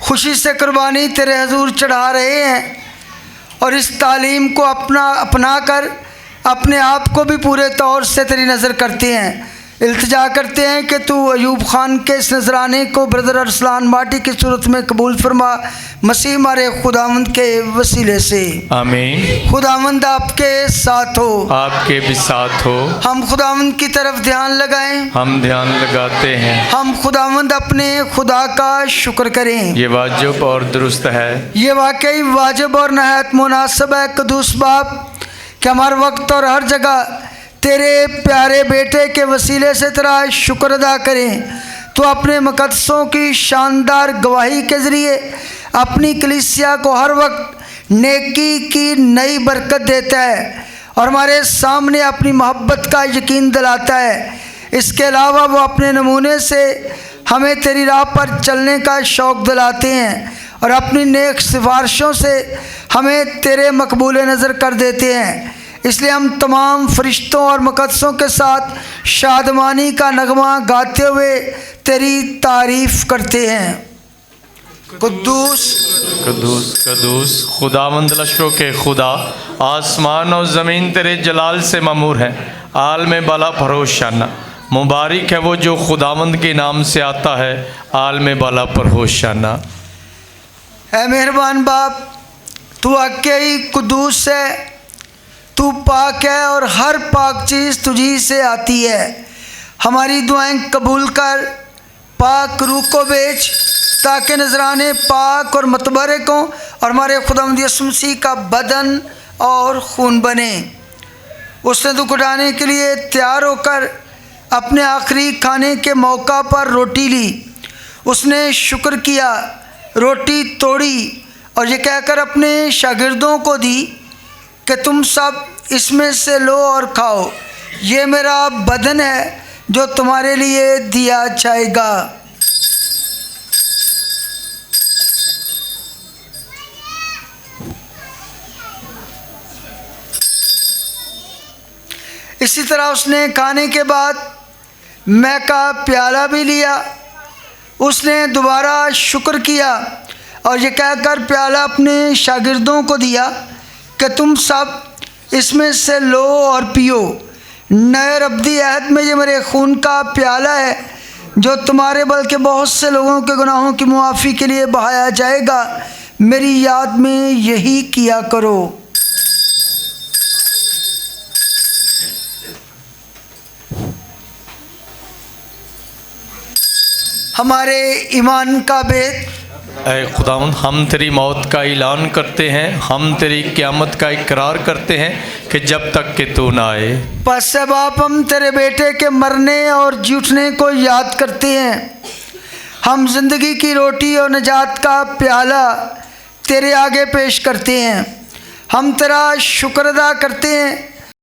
खुशी से कुर्बानी तेरे हुजूर चढ़ा रहे हैं और इस तालीम को अपना कर अपने आप को भी पूरे तौर से तेरी नज़र करते हैं। इल्तिजा करते हैं कि तू अयूब ख़ान के इस नजराने को ब्रदर अरसलान माटी की सूरत में कबूल फरमा, मसीह मारे खुदावंद के वसीले से आमीन। खुदावंद आपके साथ हो, आपके भी साथ हो। हम खुदावंद की तरफ ध्यान लगाएं, हम ध्यान लगाते हैं। हम खुदावंद अपने खुदा का शुक्र करें। ये वाजिब और दुरुस्त है, ये वाकई वाजिब और नहायत मुनासिब है कदूस बाप कि हमारे वक्त और हर जगह तेरे प्यारे बेटे के वसीले से तेरा शुक्र अदा करें। तो अपने मुक़द्दसों की शानदार गवाही के ज़रिए अपनी कलीसिया को हर वक्त नेकी की नई बरकत देता है और हमारे सामने अपनी मोहब्बत का यकीन दिलाता है। इसके अलावा वो अपने नमूने से हमें तेरी राह पर चलने का शौक़ दिलाते हैं और अपनी नेक सिफारिशों से हमें तेरे मकबूल नज़र कर देते हैं। इसलिए हम तमाम फरिश्तों और मुक़द्दसों के साथ शादमानी का नगमा गाते हुए तेरी तारीफ़ करते हैं। कुद्दूस कदूस कदूस खुदावंद लश्करों के खुदा, आसमान और ज़मीन तेरे जलाल से ममूर हैं। आल में बाला फरोशाना, मुबारक है वो जो खुदावंद के नाम से आता है। आल में बाला फरोशाना। ऐ मेहरबान बाप, तू अकेई कुद्दूस है, तू पाक है और हर पाक चीज़ तुझी से आती है। हमारी दुआएं कबूल कर, पाक रूह को बेच ताकि नजराने पाक और मतबरक हों और हमारे खुदावंद यीशु मसीह का बदन और खून बने। उसने दुख उठाने के लिए तैयार होकर अपने आखिरी खाने के मौका पर रोटी ली। उसने शुक्र किया, रोटी तोड़ी और ये कहकर अपने शागिर्दों को दी कि तुम सब इसमें से लो और खाओ, ये मेरा बदन है जो तुम्हारे लिए दिया जाएगा। इसी तरह उसने खाने के बाद मैं का प्याला भी लिया। उसने दोबारा शुक्र किया और ये कहकर प्याला अपने शागिर्दों को दिया कि तुम सब इसमें से लो और पियो। नए रब्दी अहद में ये मेरे खून का प्याला है जो तुम्हारे बल्कि बहुत से लोगों के गुनाहों की मुआफ़ी के लिए बहाया जाएगा। मेरी याद में यही किया करो। हमारे ईमान का भेद, ऐ खुदावंद, हम तेरी मौत का ऐलान करते हैं, हम तेरी क़यामत का इकरार करते हैं कि जब तक कि तू ना आए। बस बाप, हम तेरे बेटे के मरने और जी उठने को याद करते हैं। हम ज़िंदगी की रोटी और निजात का प्याला तेरे आगे पेश करते हैं। हम तेरा शुक्र अदा करते हैं